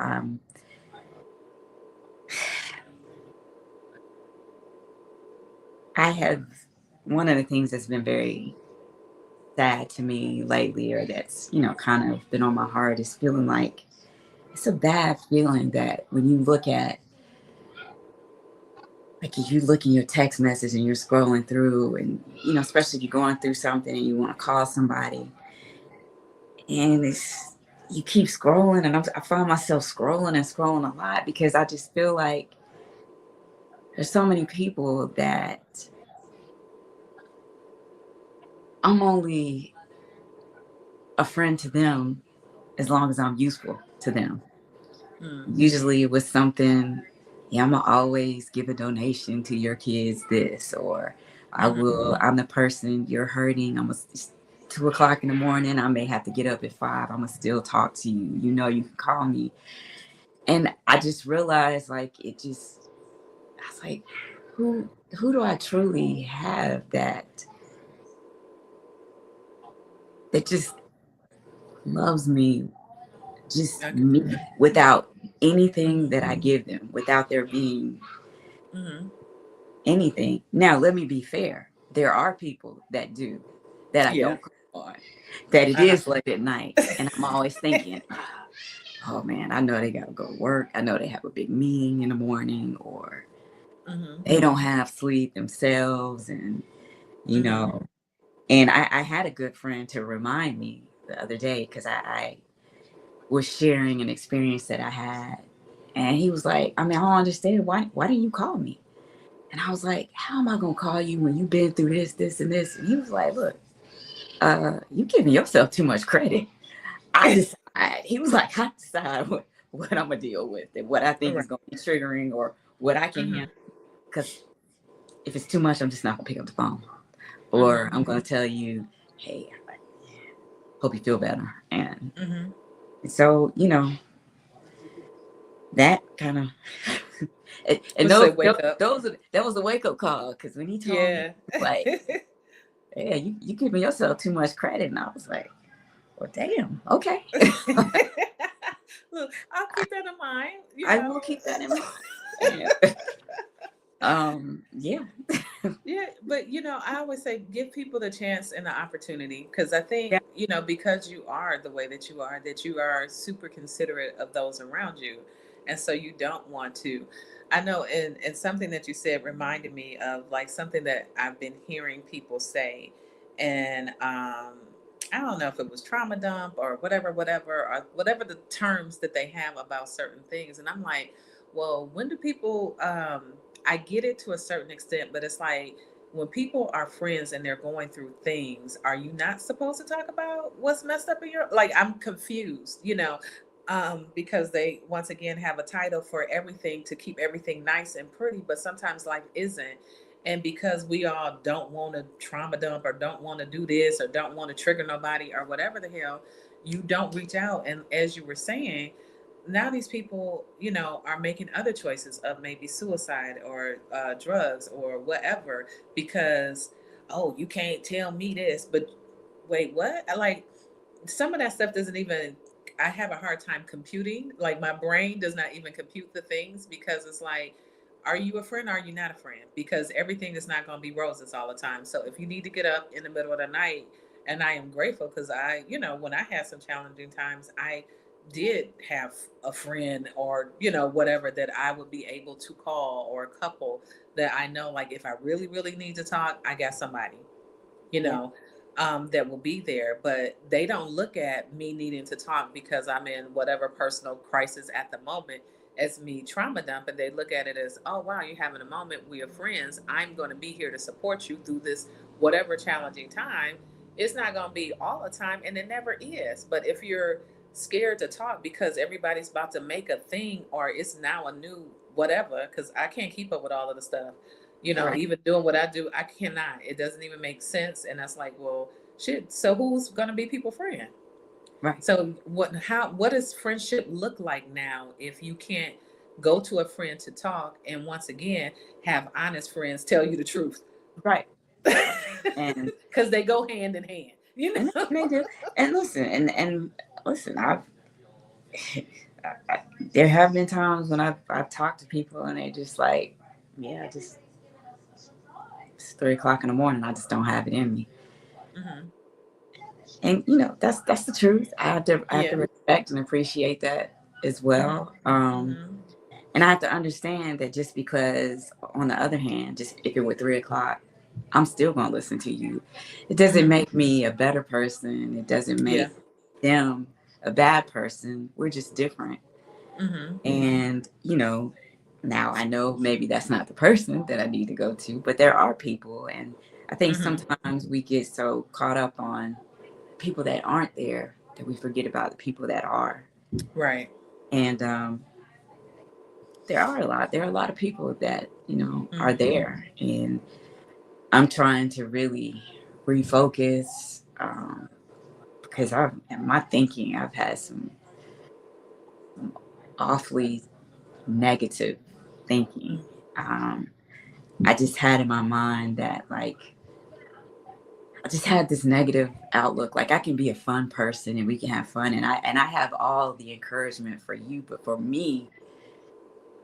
I have One of the things that's been very sad to me lately, or that's kind of been on my heart, is feeling like it's a bad feeling that when you look at, like, if you look in your text message and you're scrolling through, and especially if you're going through something and you want to call somebody, and you keep scrolling, and I find myself scrolling and scrolling a lot, because I just feel like there's so many people that I'm only a friend to them as long as I'm useful to them. Mm. Usually it was something, yeah, I'm gonna always give a donation to your kids this, or Mm-hmm. I'm the person you're hurting. 2 o'clock in the morning, I may have to get up at 5. I'm gonna still talk to you. You know, you can call me. And I just realized, like, I was like, who who do I truly have that just loves me, just Okay. me, without anything that I give them, without there being Mm-hmm. anything. Now, let me be fair. There are people that do, that I Yeah. don't call on, that it Uh-huh. is late at night. And I'm always thinking, oh man, I know they got to go to work. I know they have a big meeting in the morning, or Mm-hmm. they don't have sleep themselves. And, you Mm-hmm. know, and I had a good friend to remind me the other day, because I was sharing an experience that I had. And he was like, I mean, I don't understand. Why didn't you call me? And I was like, how am I going to call you when you've been through this, this, and this? And he was like, look, you giving yourself too much credit. I decide. He was like, I decide what I'm going to deal with and what I think Right. is going to be triggering or what I can Mm-hmm. handle. Because if it's too much, I'm just not going to pick up the phone. Or Mm-hmm. I'm going to tell you, hey, I hope you feel better. And Mm-hmm. so, that kind of and Which they those wake up. that was a wake up call, because when he told me, Yeah. like, yeah, you giving yourself too much credit, and I was like, well, damn, okay. Look, I'll keep that in mind, you I know. will keep that in mind. Yeah. Yeah, but I always say give people the chance and the opportunity, because I think, Yeah. because you are the way that you are super considerate of those around you. And so you don't want to. I know, and something that you said reminded me of like something that I've been hearing people say. And I don't know if it was trauma dump or whatever the terms that they have about certain things. And I'm like, well, when do people I get it to a certain extent, but it's like when people are friends and they're going through things, are you not supposed to talk about what's messed up in your, like, I'm confused, because they once again have a title for everything to keep everything nice and pretty, but sometimes life isn't. And because we all don't want to trauma dump or don't want to do this or don't want to trigger nobody or whatever the hell, you don't reach out. And as you were saying, now these people, are making other choices of maybe suicide or drugs or whatever because, oh, you can't tell me this. But wait, what? Like, some of that stuff doesn't even, I have a hard time computing. Like, my brain does not even compute the things because it's like, are you a friend or are you not a friend? Because everything is not going to be roses all the time. So if you need to get up in the middle of the night, and I am grateful because when I had some challenging times, I did have a friend or, whatever that I would be able to call, or a couple that I know, like, if I really, really need to talk, I got somebody, you Yeah. know, that will be there. But they don't look at me needing to talk because I'm in whatever personal crisis at the moment as me trauma dumping. They look at it as, oh, wow, you're having a moment. We are friends. I'm going to be here to support you through this whatever challenging time. It's not going to be all the time, and it never is. But if you're scared to talk because everybody's about to make a thing or it's now a new whatever, because I can't keep up with all of the stuff, Right. even doing what I do, I cannot. It doesn't even make sense. And that's like, well, shit. So who's gonna be people friend? Right. So what does friendship look like now if you can't go to a friend to talk and once again have honest friends tell you the truth? Right. And Because they go hand in hand, and they do. And listen, and listen, there have been times when I've talked to people and they just like, yeah, just it's 3 o'clock in the morning. I just don't have it in me. Hmm. And that's the truth. I have to Yeah. respect and appreciate that as Hmm. well. Hmm. And I have to understand that just because, on the other hand, just if it were 3 o'clock, I'm still gonna listen to you. It doesn't Hmm. make me a better person. It doesn't Yeah. make them a bad person. We're just different. Hmm. And now I know maybe that's not the person that I need to go to, but there are people, and I think Hmm. sometimes we get so caught up on people that aren't there that we forget about the people that are. Right. And there are a lot of people that are Hmm. there, and I'm trying to really refocus um, because in my thinking, I've had some awfully negative thinking. Um, I just had in my mind that like I just had this negative outlook. Like I can be a fun person and we can have fun, and I have all the encouragement for you, but for me,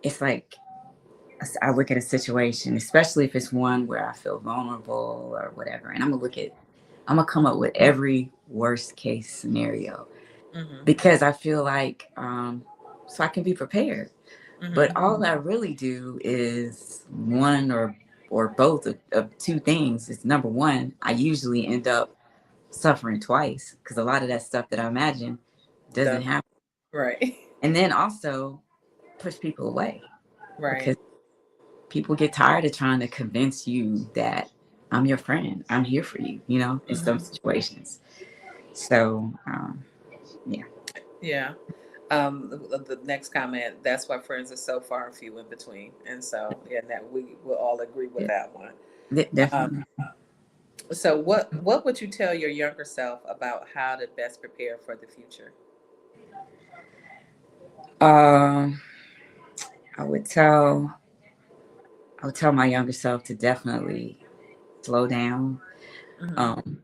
it's like I look at a situation, especially if it's one where I feel vulnerable or whatever, and I'm gonna come up with every worst case scenario Mm-hmm. because I feel like so I can be prepared. But Mm-hmm. all I really do is one or both of two things. It's number one, I usually end up suffering twice because a lot of that stuff that I imagine doesn't The happen. right. And then also push people away Right. because people get tired of trying to convince you that I'm your friend. I'm here for you, in some Mm-hmm. situations. So, yeah. Yeah. The next comment, that's why friends are so far and few in between. And so, yeah, that we will all agree with Yeah, that one. Um, definitely. so what would you tell your younger self about how to best prepare for the future? Um, I would tell I would tell my younger self to definitely slow down, Mm-hmm. um,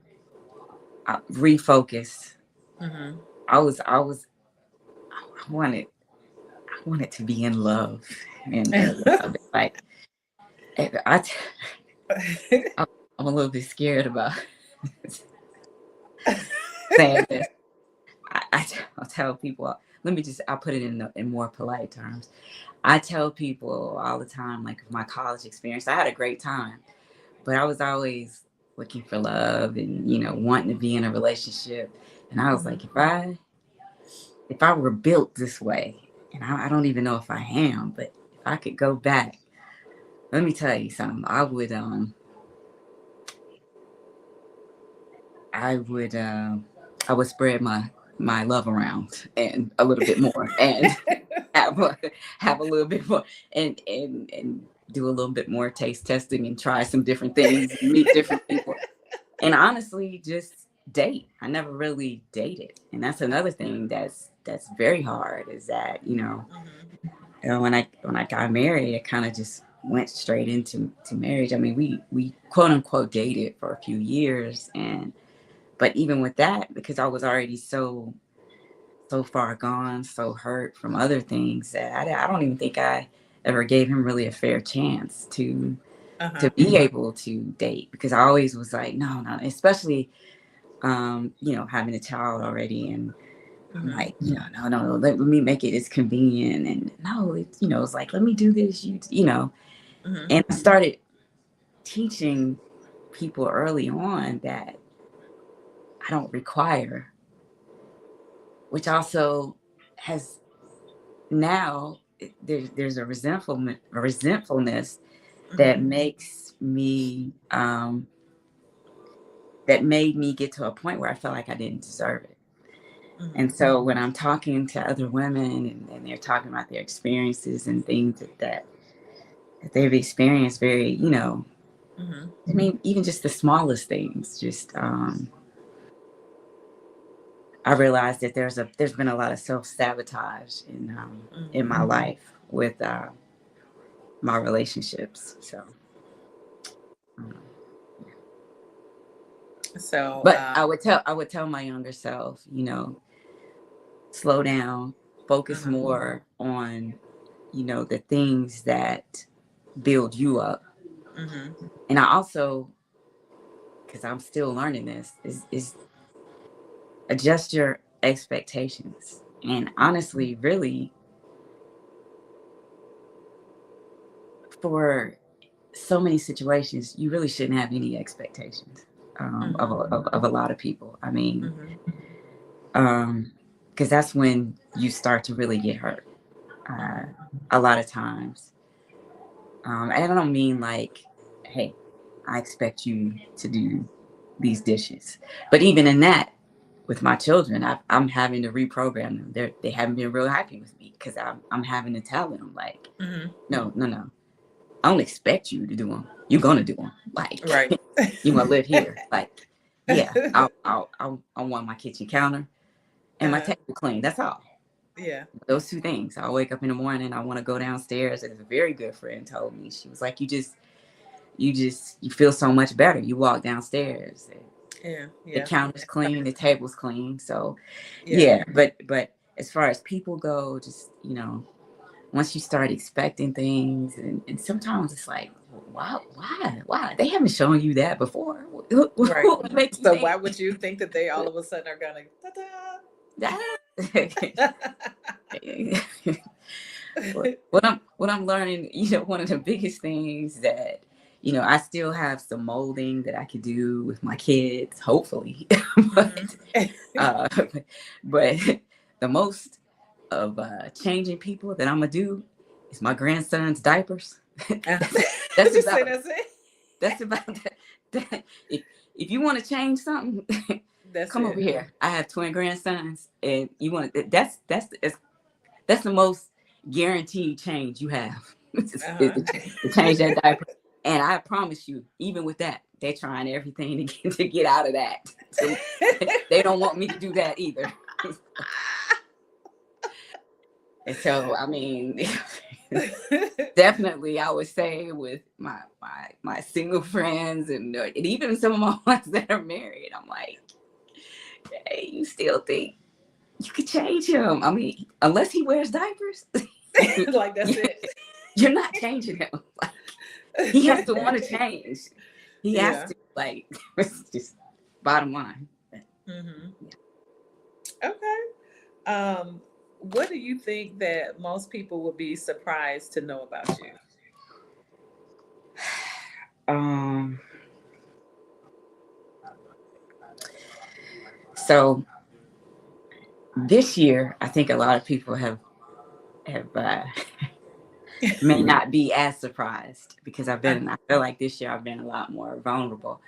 refocus. Mm-hmm. I wanted to be in love, and like I, I'm a little bit scared about saying this. I'll tell people. I'll put it in more polite terms. I tell people all the time, like my college experience, I had a great time, but I was always looking for love and wanting to be in a relationship. And I was Mm-hmm. like, if I were built this way, and I don't even know if I am, but if I could go back, let me tell you something. I would spread my love around and a little bit more, and have a, have a little bit more, and do a little bit more taste testing and try some different things, meet different people, and honestly, just date. I never really dated, and that's another thing that's very hard. Is that Mm-hmm. when I got married, it kind of just went straight into marriage. I mean, we quote unquote dated for a few years, and but even with that, because I was already so far gone, so hurt from other things that I don't even think I ever gave him really a fair chance to Uh-huh. be able to date, because I always was like, no, no, especially having a child already, and I'm Mm-hmm. like, no, no, let me make it as convenient, and no, it's like, let me do this, Mm-hmm. and I started teaching people early on that I don't require, which also has now there's a resentfulness that Mm-hmm. makes me that made me get to a point where I felt like I didn't deserve it. And Mm-hmm. so when I'm talking to other women, and they're talking about their experiences and things that they've experienced, very, Mm-hmm. I mean, even just the smallest things, just I realized that there's been a lot of self sabotage in my Mm-hmm. life with my relationships. So, um, So, but I would tell my younger self, slow down, focus mm-hmm. more on, the things that build you up. Mm-hmm. And I also, because I'm still learning this, is adjust your expectations. And honestly, really, for so many situations, you really shouldn't have any expectations Mm-hmm. of a lot of people. I mean, Mm-hmm. um, because that's when you start to really get hurt. Uh, Mm-hmm. a lot of times, and I don't mean like, hey, I expect you to do these dishes, but even in that, with my children, I'm having to reprogram them. They haven't been real happy with me because I'm having to tell them like, Mm-hmm. no, no, no, I don't expect you to do them. You're gonna do them. Like Right. you're gonna live here. Like, Yeah, I want my kitchen counter and my Uh-huh. table clean. That's all. Yeah. Those two things. I wake up in the morning, I want to go downstairs. As a very good friend told me, she was like, you feel so much better. You walk downstairs. Yeah. The Yeah. counter's clean, the table's clean. So Yeah. yeah, but as far as people go, just once you start expecting things, and sometimes it's like, why? They haven't shown you that before. Right. What would make you So why think would you think that they all of a sudden are gonna ta-da? that? What I'm learning, one of the biggest things that I still have some molding that I could do with my kids, hopefully, Mhm. uh, but the most of changing people that I'm gonna do is my grandson's diapers. that's, that's Just say about that's it. that's about that. If you want to change something, That's come over it. here. I have twin grandsons, and you want that's the most guaranteed change you have is Uh-huh. to change that diaper. And I promise you, even with that, they're trying everything to get out of that. So they don't want me to do that either. And so, I mean, definitely, I would say with my single friends and even some of my ones that are married, I'm like, hey, you still think you could change him? I mean, unless he wears diapers, Like that's it. you're not changing him. Like, he has to want to change. He has Yeah. to like. It's just bottom line. Hmm. Okay. What do you think that most people would be surprised to know about you? Um. So this year, I think a lot of people have may not be as surprised because Uh, I feel like this year I've been a lot more vulnerable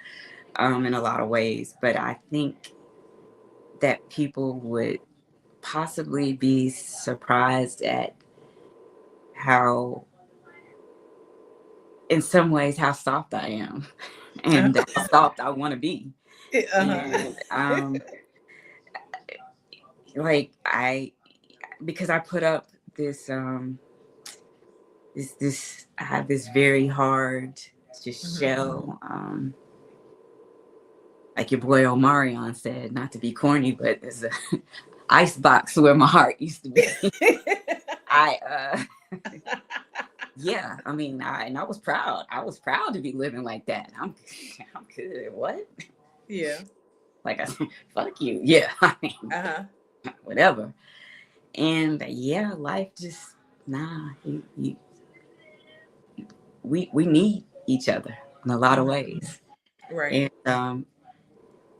in a lot of ways. But I think that people would possibly be surprised at how, in some ways, how soft I am and how soft I want to be. uh-huh. And like because I put up this I have this very hard just Hmm. shell, like your boy Omarion said, not to be corny, but there's a ice box where my heart used to be. I yeah, I mean, I was proud. I was proud to be living like that. I'm good. What? Yeah. Like I said, fuck you. Yeah, I mean, Uh-huh. whatever. And yeah, life just we need each other in a lot of Hmm. ways. Right.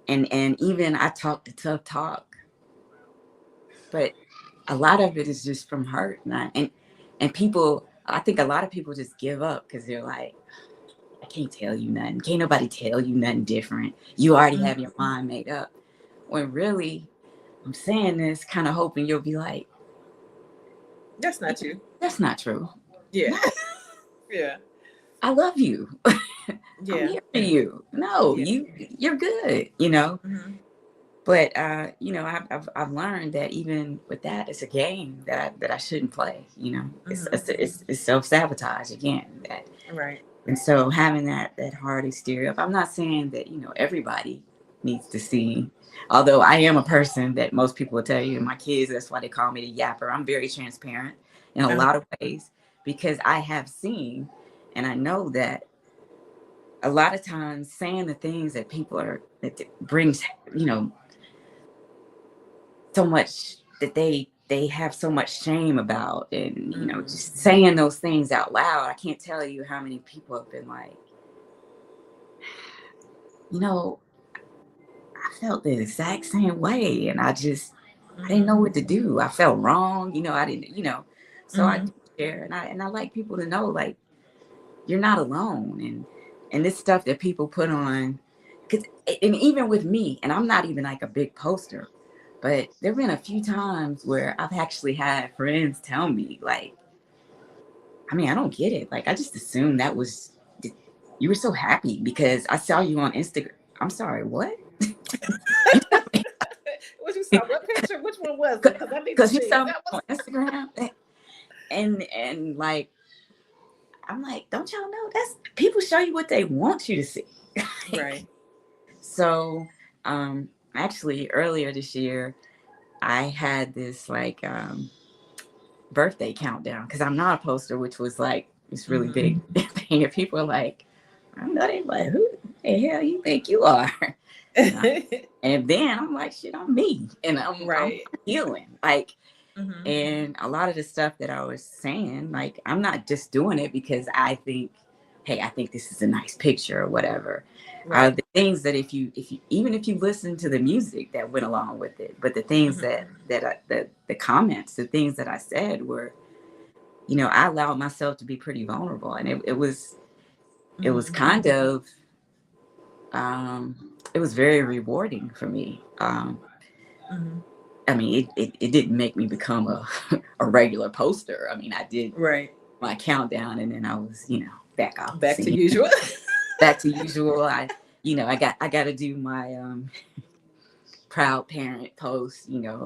And even I talk the tough talk, but a lot of it is just from hurt, and people. I think a lot of people just give up because they're like, I can't tell you nothing. Can't nobody tell you nothing different. You already have Mhm. your mind made up. When really, I'm saying this kind of hoping you'll be like, That's not you. that's not true. Yeah. No, Yeah. I love you. I'm Yeah. here for you. No, Yeah. you're good. Hmm. But I've learned that even with that, it's a game that I shouldn't play. Hmm. It's self sabotage again. That Right. And so having that hard exterior, I'm not saying that, everybody needs to see, although I am a person that most people will tell you, and my kids, that's why they call me the yapper. I'm very transparent in a Uh-huh. lot of ways because I have seen and I know that a lot of times saying the things that people that brings, you know, so much that they have so much shame about, and Hmm. just saying those things out loud. I can't tell you how many people have been like, you know I felt the exact same way, and I didn't Hmm. know what to do. I felt wrong, I didn't, so I Hmm. do share, and I like people to know, like, you're not alone, and this stuff that people put on, because, and even with me, and I'm not even like a big poster, but there've been a few times where I've actually had friends tell me, like, I mean, I don't get it. Like, I just assumed you were so happy because I saw you on Instagram. I'm sorry, what? You tell me. What you saw? What picture? Which one was it? Because I need to Because you see it. saw me That was on Instagram, and like I'm like, don't y'all know that's people show you what they want you to see. right. So, actually, earlier this year, I had this like birthday countdown because I'm not a poster, which was like this really Mm-hmm. big thing, and people are like, I know they like, who the hell you think you are? And, and then I'm like, shit, I'm me, and I'm right. healing like. Mm-hmm. And a lot of the stuff that I was saying, like, I'm not just doing it because I think, hey, I think this is a nice picture or whatever. Are Right. the things that if you even if you listen to the music that went along with it, but the things Mm-hmm. the comments, the things that I said were, I allowed myself to be pretty vulnerable, and it was Mm-hmm. kind of it was very rewarding for me. Mm-hmm. I mean, it didn't make me become a regular poster. I mean, I did Right. my countdown, and then I was, back off the Back to scene, usual. back to usual. I got to do my proud parent post, yeah.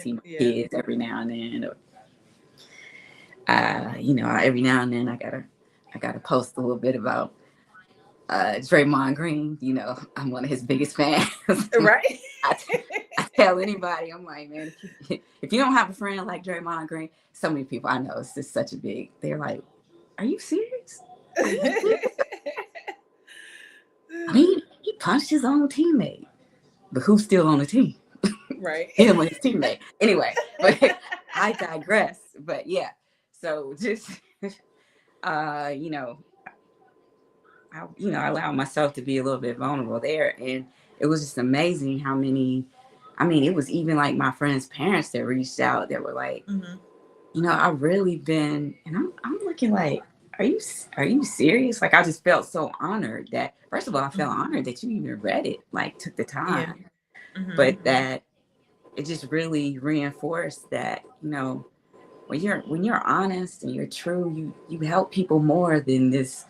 see my Yeah. kids every now and then, or every now and then I gotta post a little bit about Draymond Green. I'm one of his biggest fans. Right. I, I tell anybody, I'm like, man, if you don't have a friend like Draymond Green, so many people I know, it's just such a big. They're like, are you serious? Like, I mean, he punched his own teammate, but who's still on the team? right. Him and his teammate. Anyway, but I digress. But yeah, so just uh, you know, I allowed myself to be a little bit vulnerable there, and it was just amazing how many. I mean, it was even like my friends' parents that reached out that were like, Mm-hmm. I've really been, and I'm looking like, are you serious? Like, I just felt so honored that, first of all, I felt Mm-hmm. honored that you even read it, like took the Yeah. time, Mm-hmm. but that it just really reinforced that, when you're honest and you're true, you help people more than this,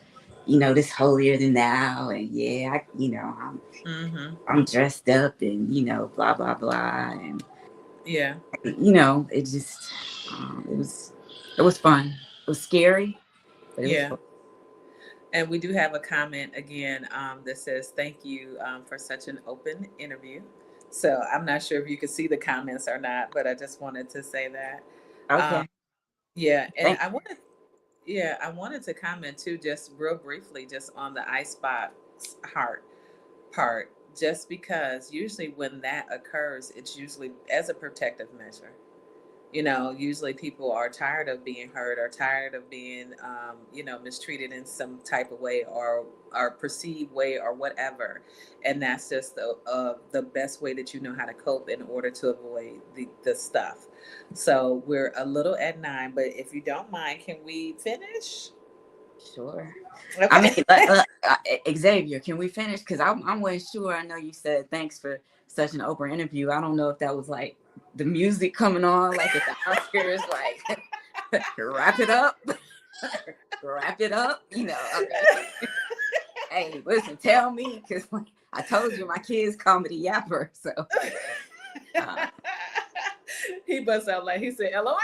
this holier than thou, and yeah, Mm-hmm. I'm dressed up and blah blah blah, and Yeah. it just it was fun. It was scary, but it was Yeah. fun. And we do have a comment again that says, "Thank you for such an open interview." So I'm not sure if you can see the comments or not, but I just wanted to say that. Um, Okay, yeah, and thank. I wanted to comment too, just real briefly, just on the icebox heart part, just because usually when that occurs, it's usually as a protective measure. Usually people are tired of being hurt or tired of being, mistreated in some type of way or perceived way or whatever. And that's just the best way that you know how to cope in order to avoid the stuff. So we're a little at 9, but if you don't mind, can we finish? Sure. I mean, Okay. Xavier, can we finish? Because I'm way sure. I know you said thanks for such an open interview. I don't know if that was like the music coming on, like at the Oscars, like wrap it up, wrap it up. Okay. Hey, listen, tell me, because I told you my kid's comedy yapper. So uh, He busts out like he said, "LOL."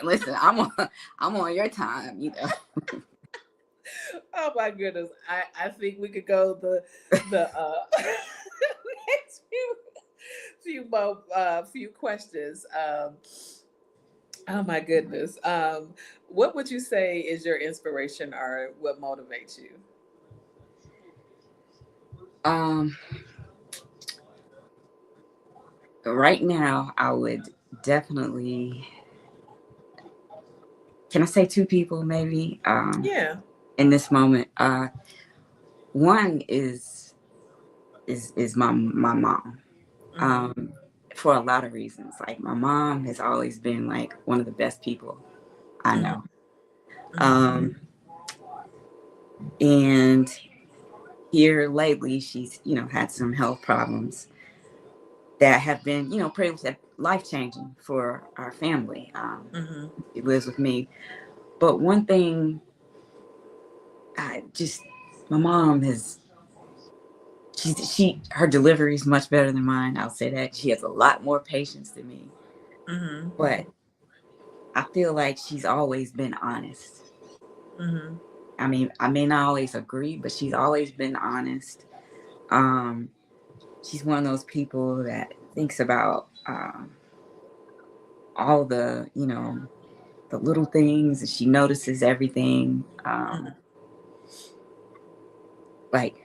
listen, I'm on your time. Oh my goodness. I think we could go the next few questions. Oh my goodness. What would you say is your inspiration or what motivates you? Um, right now, I would definitely. Can I say two people maybe? Yeah. In this moment, one is my mom. Mm-hmm. Um, for a lot of reasons. Like my mom has always been like one of the best people I Mm-hmm. know. Mm-hmm. Um, and here lately, she's had some health problems that have been pretty much life changing for our family. Mm-hmm. She lives with me, but one thing I just my mom has. her delivery is much better than mine. I'll say that. She has a lot more patience than me. Mhm. But I feel like she's always been honest. Mhm. I mean, I may not always agree, but she's always been honest. Um, she's one of those people that thinks about all the, the little things, and she notices everything. Mhm. Like,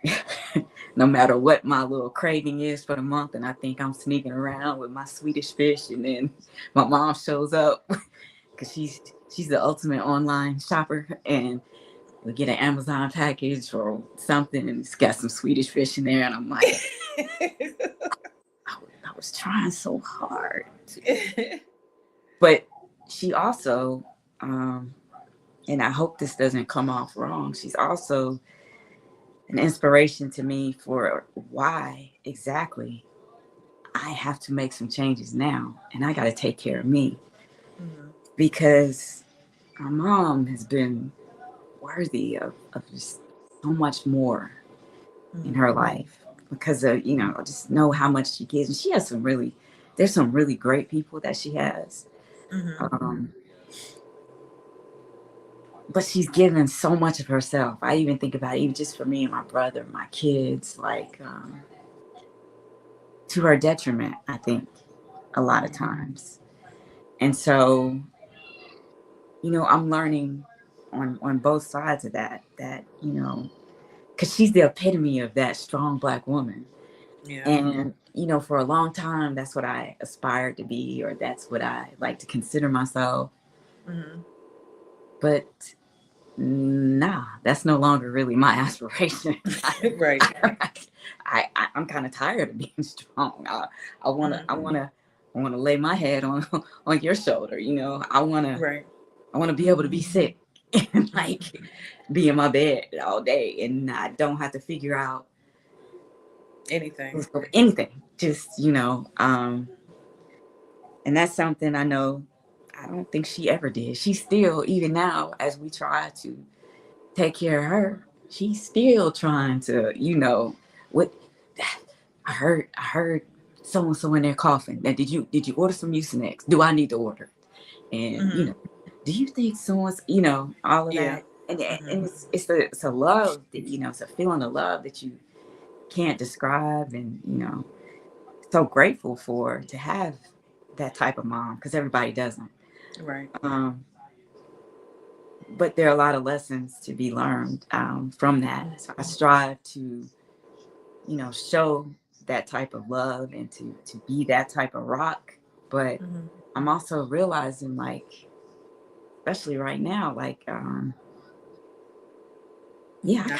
no matter what my little craving is for the month, and I think I'm sneaking around with my Swedish fish, and then my mom shows up because she's the ultimate online shopper, and we get an Amazon package or something, and it's got some Swedish fish in there, and I'm like, I was trying so hard, but she also, and I hope this doesn't come off wrong, she's also an inspiration to me for why exactly I have to make some changes now, and I got to take care of me, Mhm. because my mom has been worthy of just so much more in Mhm. her life, because of, I just know how much she gives, and she has there's some really great people that she has, Mhm. um, but she's given so much of herself. I even think about it, even just for me and my brother, my kids, like, to her detriment, I think, a lot of times. And so, I'm learning on both sides of that, because she's the epitome of that strong Black woman. Yeah. And, for a long time, that's what I aspired to be, or that's what I like to consider myself. Mhm. But nah, that's no longer really my aspiration. Right. I'm kind of tired of being strong. I want to, Mhm. I want to lay my head on on your shoulder. Right. I want to be able to be sick and Mhm. like be in my bed all day, and I don't have to figure out Anything. anything. Just, and that's something I know I don't think she ever did. She still, even now, as we try to take care of her, she's still trying to, what I heard so and so in there coughing. Now, did you order some Mucinex? Do I need to order? And Mhm. do you think someone's, all of Yeah. that? And Mhm. it's a love that, it's a feeling of love that you can't describe, and so grateful for to have that type of mom, because everybody doesn't. Right. Um, but there are a lot of lessons to be learned, from that. So I strive to, show that type of love, and to be that type of rock. But Mhm. I'm also realizing, like, especially right now, like, yeah, I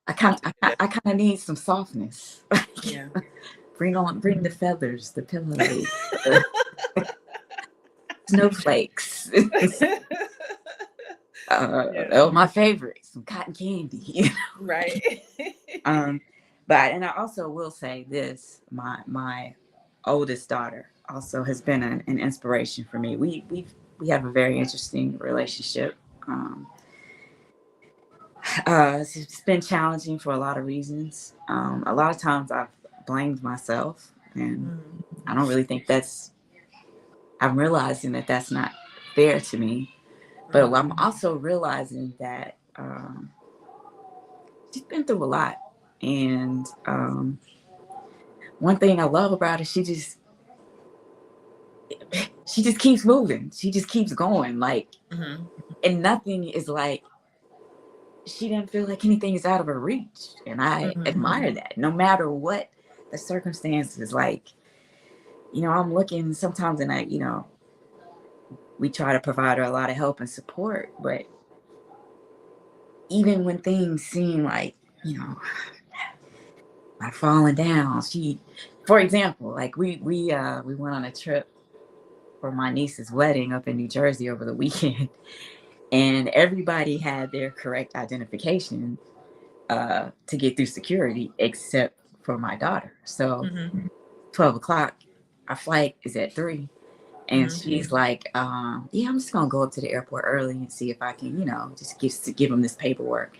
I feel that. I kind of need some softness. Yeah. Bring the feathers, the pillows, the snowflakes. Yeah. Oh, my favorite, some cotton candy. Right. um, but, and I also will say this: my oldest daughter also has been an inspiration for me. We have a very interesting relationship. Um, it's been challenging for a lot of reasons. A lot of times I've blamed myself, and Mhm. I don't really think I'm realizing that that's not fair to me. But Mhm. I'm also realizing that, she's been through a lot. And, one thing I love about her, she just keeps moving. She just keeps going. Like, Mhm. and nothing is like, she didn't feel like anything is out of her reach. And I Mhm. admire that. No matter what the circumstances, like, I'm looking sometimes, and we try to provide her a lot of help and support. But even when things seem like, like falling down, for example, like we went on a trip for my niece's wedding up in New Jersey over the weekend, and everybody had their correct identification, to get through security, except for my daughter. So Mhm. 12 o'clock, our flight is at 3. And Mhm. she's like, yeah, I'm just gonna go up to the airport early and see if I can, just give them this paperwork.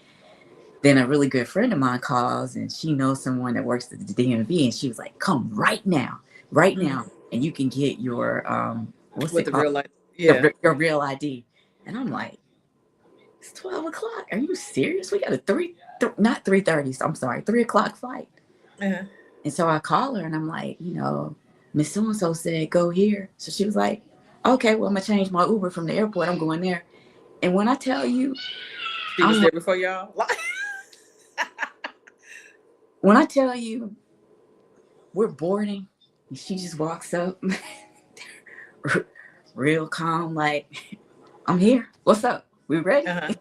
then a really good friend of mine calls, and she knows someone that works at the DMV, and she was like, "Come right now, and you can get your what's With it the called, real life. Yeah. your real ID." And I'm like, "It's 12 o'clock. Are you serious? We got a not 3:30. I'm sorry, 3 o'clock flight." Uh-huh. And so I call her, and I'm like, Miss So and So said go here. So she was like, "Okay, well I'm gonna change my Uber from the airport. I'm going there." And when I tell you, She was I'm there before y'all. when I tell you we're boarding, and she just walks up, real calm, like, "I'm here. What's up? We ready?" Uh-huh.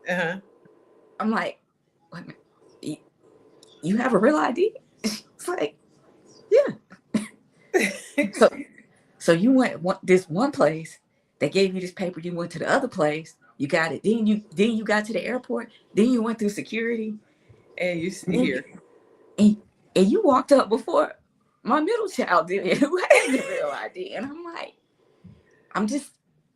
Uh-huh. I'm like, "Wait a minute. You have a real ID?" It's like, "Yeah." So, so you went this one place. They gave you this paper. You went to the other place. You got it. Then you got to the airport. Then you went through security. And you see And then, here. and, and you walked up before my middle child did, who has the real ID. And I'm like,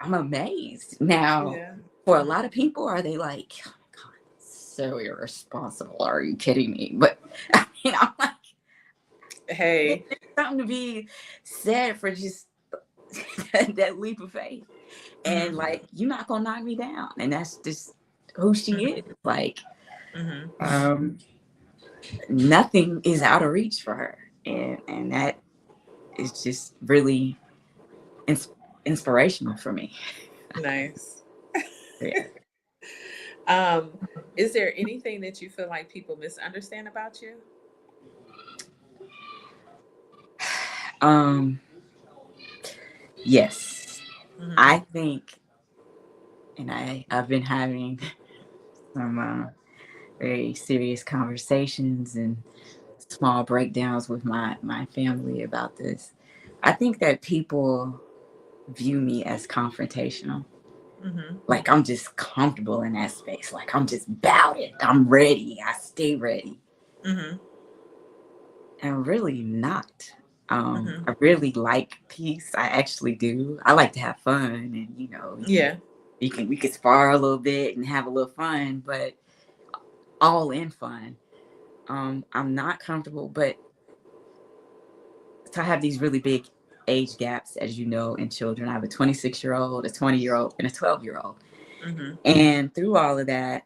I'm amazed. Now, Yeah. for a lot of people, are they like, "Oh my God, so irresponsible? Are you kidding me?" But I mean, I'm like, Hey. there's something to be said for just that leap of faith. And Mm-hmm. like, you're not gonna knock me down. And that's just who she is. Like, Mm-hmm. um, nothing is out of reach for her. And that is just really ins- inspirational for me. Nice. Yeah. Um, is there anything that you feel like people misunderstand about you? Um, yes. Mm-hmm. I think, and I've been having some very serious conversations and small breakdowns with my family about this. I think that people view me as confrontational. Mm-hmm. Like, I'm just comfortable in that space. Like, I'm just about it. I'm ready. I stay ready. Mm-hmm. And really not. Mm-hmm. I really like peace. I actually do. I like to have fun, and Yeah. we can spar a little bit and have a little fun, but all in fun. I'm not comfortable, but so I have these really big age gaps, as you know, in children. I have a 26-year-old, a 20-year-old, and a 12-year-old. Mm-hmm. And through all of that,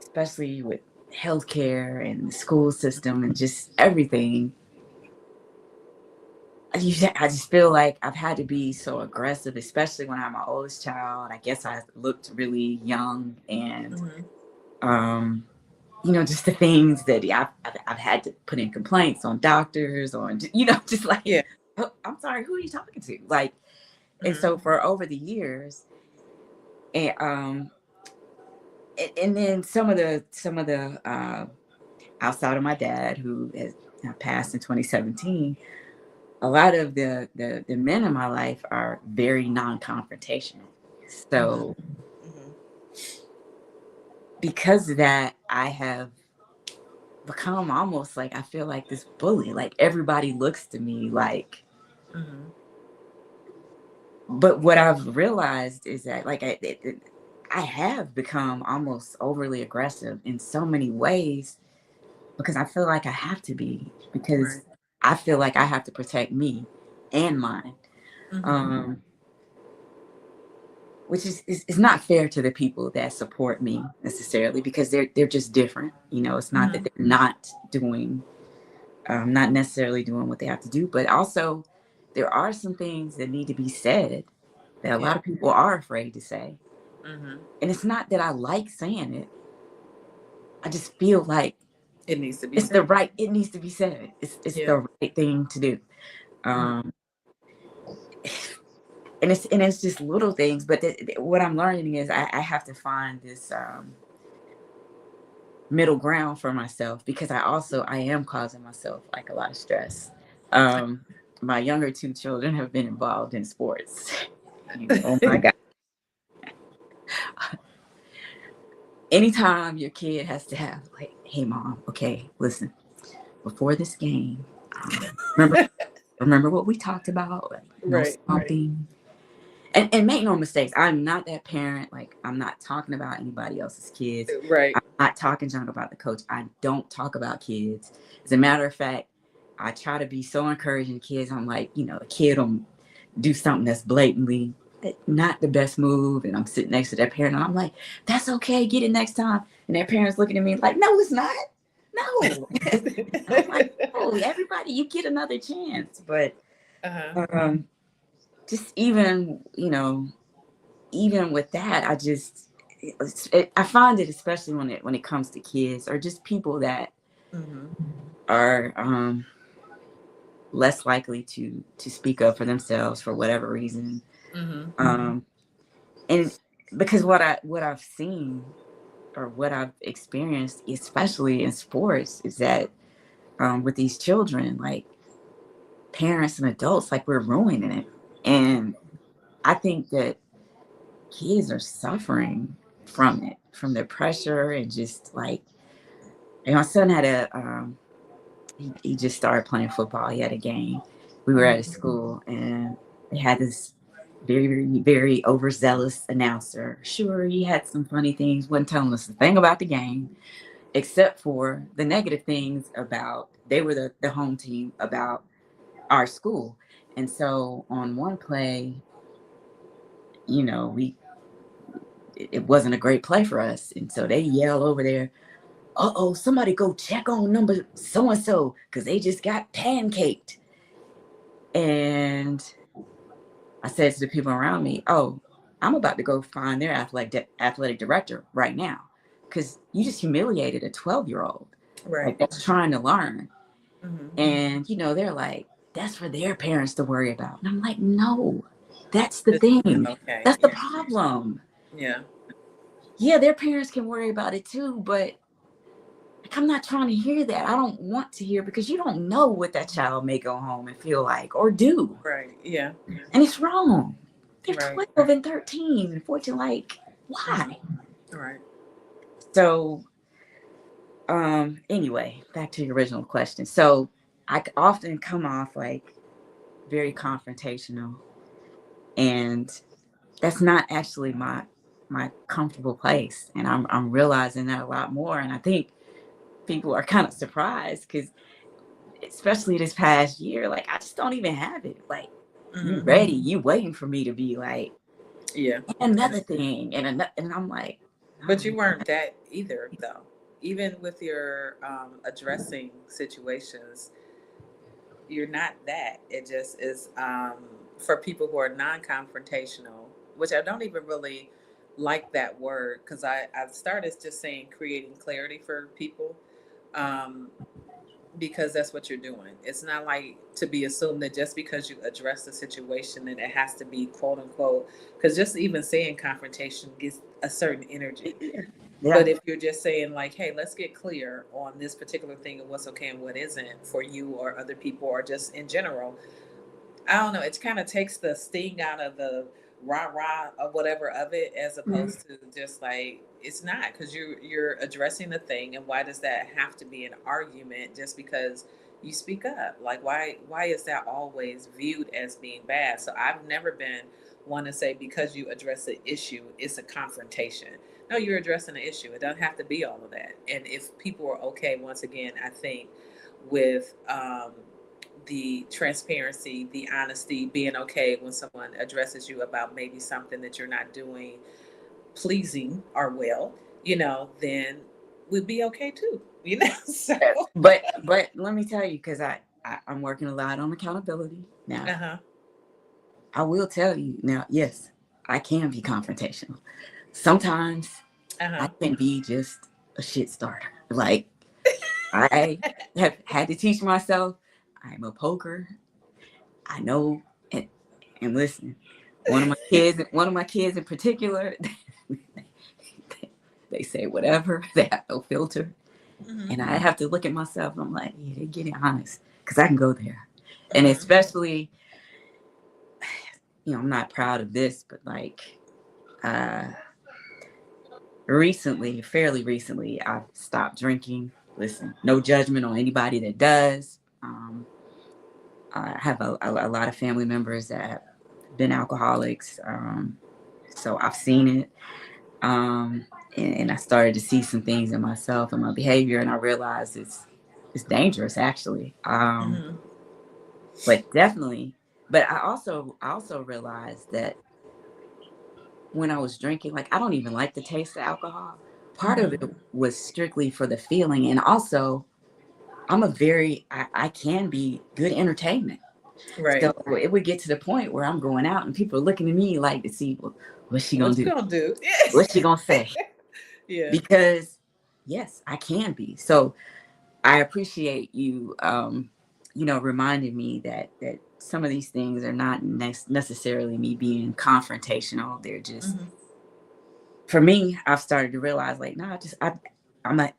especially with healthcare and the school system and just everything, I just feel like I've had to be so aggressive, especially when I'm my oldest child. I guess I looked really young, and Mm-hmm. um, just the things that I've had to put in complaints on doctors, on just like, Yeah. "Oh, I'm sorry, who are you talking to?" Like, and Mm-hmm. so for over the years, and and then some of the outside of my dad, who has passed in 2017, a lot of the men in my life are very non-confrontational. Mm-hmm. So Mm-hmm. because of that, I have become almost like, I feel like this bully. Like, everybody looks to me like. Mm-hmm. But what I've realized is that, like, I have become almost overly aggressive in so many ways, because I feel like I have to be, Right. because I feel like I have to protect me and mine. Mm-hmm. Um, which is not fair to the people that support me necessarily, because they're just different. It's not that Mm-hmm. they're not necessarily doing what they have to do, but also there are some things that need to be said that a Yeah. lot of people are afraid to say. Mm-hmm. And it's not that I like saying it. I just feel like It needs to be said. it needs to be said. It's Yeah. the right thing to do. Mm-hmm. Um, and it's just little things, but what I'm learning is I have to find this middle ground for myself, because I am causing myself like a lot of stress. Um, my younger two children have been involved in sports. Oh my God. Anytime your kid has to have, like, "Hey mom, okay, listen, before this game, remember remember what we talked about? Like, Right. something." And make no mistakes, I'm not that parent. Like, I'm not talking about anybody else's kids. Right. not talking junk about the coach. I don't talk about kids. As a matter of fact, I try to be so encouraging to kids. I'm like, a kid will do something that's blatantly not the best move, and I'm sitting next to their parent, and I'm like, that's okay, get it next time. And their parents looking at me like, no, it's not. No. I'm like, oh, everybody, you get another chance. But Uh-huh. um, just even with that, I find it, especially when it comes to kids or just people that Mm-hmm. are less likely to speak up for themselves for whatever reason. Mm-hmm. Um, and because what I've seen or what I've experienced, especially in sports, is that with these children, like parents and adults, like we're ruining it. And I think that kids are suffering from it, from the pressure, and just like, and my son had he just started playing football. He had a game. We were at a school, and they had this very, very, very overzealous announcer. Sure, he had some funny things, wasn't telling us a thing about the game, except for the negative things about they were the home team, about our school. And so on one play, we it wasn't a great play for us. And so they yell over there, uh-oh, somebody go check on number so-and-so because they just got pancaked. And I said to the people around me, oh, I'm about to go find their athletic director right now because you just humiliated a 12-year-old like Right. that's trying to learn. Mm-hmm. And they're like, that's for their parents to worry about. And I'm like, no, that's the It's not thing. okay. That's the Yeah. problem. Yeah. Yeah, their parents can worry about it too, but like, I'm not trying to hear that. I don't want to hear because you don't know what that child may go home and feel like or do. Right. Yeah. And it's wrong. They're Right. 12 and 13 and 14. Like, Mm-hmm. why? Right. So, anyway, back to your original question. So, I often come off like very confrontational, and that's not actually my comfortable place. And I'm realizing that a lot more. And I think people are kind of surprised because, especially this past year, like I just don't even have it. Like, you Mm-hmm. ready? You waiting for me to be like Yeah. another thing and another, and I'm like, But no. you weren't that either, though. Even with your addressing situations, you're not that. It just is for people who are non-confrontational, which I don't even really like that word because I've started just saying creating clarity for people. Um, because that's what you're doing. It's not like to be assumed that just because you address the situation that it has to be quote unquote, because just even saying confrontation gives a certain energy. Yeah. But if you're just saying like, hey, let's get clear on this particular thing and what's okay and what isn't for you or other people or just in general, I don't know. It kind of takes the sting out of the rah rah of whatever of it, as Mhm. opposed to just like it's not because you're addressing the thing, and why does that have to be an argument just because you speak up? Like why is that always viewed as being bad? So I've never been one to say because you address the issue, it's a confrontation. No, you're addressing the issue. It doesn't have to be all of that. And if people are okay, once again, I think with the transparency, the honesty, being okay when someone addresses you about maybe something that you're not doing pleasing or well, then we'd be okay too, So, But let me tell you, because I'm working a lot on accountability now. uh huh, I will tell you now, yes, I can be confrontational. Sometimes uh I huh, can be just a shit starter. Like I have had to teach myself I'm a poker. I know, and listen, one of my kids in particular, they say whatever, they have no filter. mm-hmm. And I have to look at myself and I'm like, yeah, they're getting honest. Because I can go there. And Mm-hmm. especially, I'm not proud of this, but like uh fairly recently, I've stopped drinking. Listen, no judgment on anybody that does. I have a lot of family members that have been alcoholics. So I've seen it. Um, and I started to see some things in myself and my behavior, and I realized it's dangerous actually. Mm-hmm. But definitely, but I also realized that when I was drinking, like I don't even like the taste of alcohol. Part of it Mm-hmm. was strictly for the feeling, and also I can be good entertainment. So Right. it would get to the point where I'm going out and people are looking at me like to see, well, what's she gonna What you do? gonna do? What's she gonna say? Yeah. Because yes, I can be. So I appreciate you, reminding me that some of these things are not necessarily me being confrontational. They're just, Mm-hmm. for me, I've started to realize like, no, I'm a,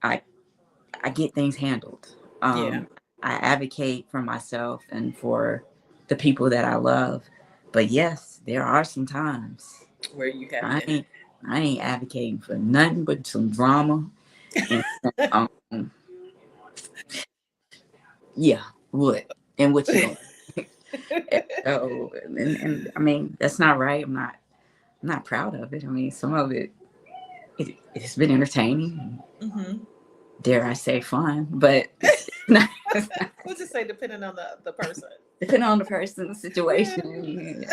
I get things handled. Yeah. I advocate for myself and for the people that I love. But yes, there are some times Where you have I to. ain't I ain't advocating for nothing but some drama and yeah, what and what you gonna so and I mean that's not right. I'm not proud of it. I mean some of it's been entertaining, Mm-hmm. dare I say fun, but it's not We'll just say depending on the person. depending on the person, the Yeah. situation.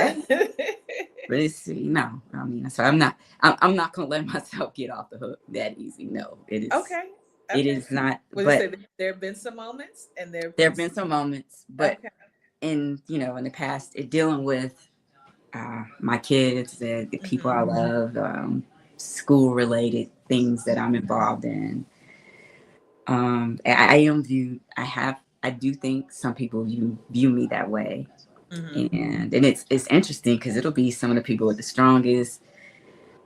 But it's no, I mean, so I'm not gonna let myself get off the hook that easy. No, Okay. it Okay. is not. Would you say But that there have been some moments and there have there been have been some moments, but okay. in the past, dealing with my kids, the people I Mm-hmm. love, school related things that I'm involved in. I am viewed. I do think some people view me that way, Mm-hmm. and it's interesting because it'll be some of the people with the strongest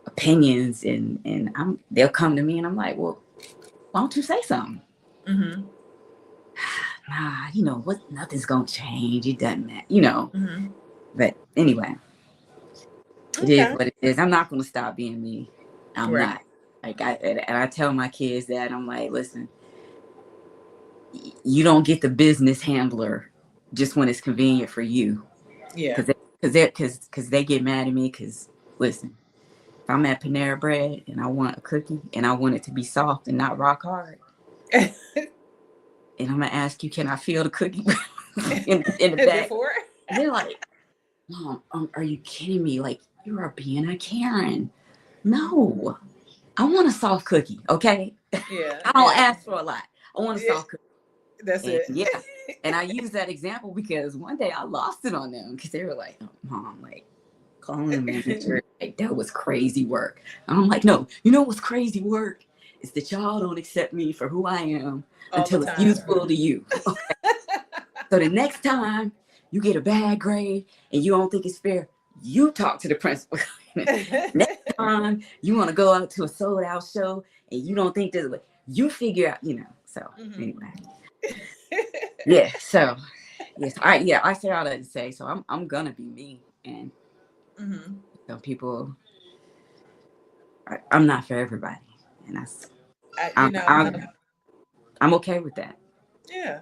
opinions and they'll come to me and I'm like, well, why don't you say something? Mm-hmm. Nah, what, nothing's gonna change. It doesn't matter, Mm-hmm. But anyway, it is Okay. what it is. I'm not gonna stop being me. I'm Right. not. Like I tell my kids that I'm like, listen, you don't get the business handler just when it's convenient for you. Yeah. Because they get mad at me because listen, if I'm at Panera Bread and I want a cookie and I want it to be soft and not rock hard, and I'm gonna ask you, can I feel the cookie in the bag? Before. And they're like, Mom, are you kidding me? Like you are being a Karen. Mm-hmm. No, I want a soft cookie. Okay, Yeah. I don't Yeah. ask for a lot. I want a Yeah. soft cookie. That's And it. yeah, and I use that example because one day I lost it on them because they were like, oh, Mom, like calling the manager, like that was crazy work. And I'm like, no, you know what's crazy work? Is that y'all don't accept me for who I am All the until it's time. useful to you. So the next time you get a bad grade and you don't think it's fair, you talk to the principal. Next time you want to go out to a sold out show and you don't think this way, you figure out, So Hmm. anyway, yeah. So yes, I say all that to say. So I'm gonna be me, and Hmm. some people, I'm not for everybody, and that's I, you I'm know, I'm I'm okay with that. yeah.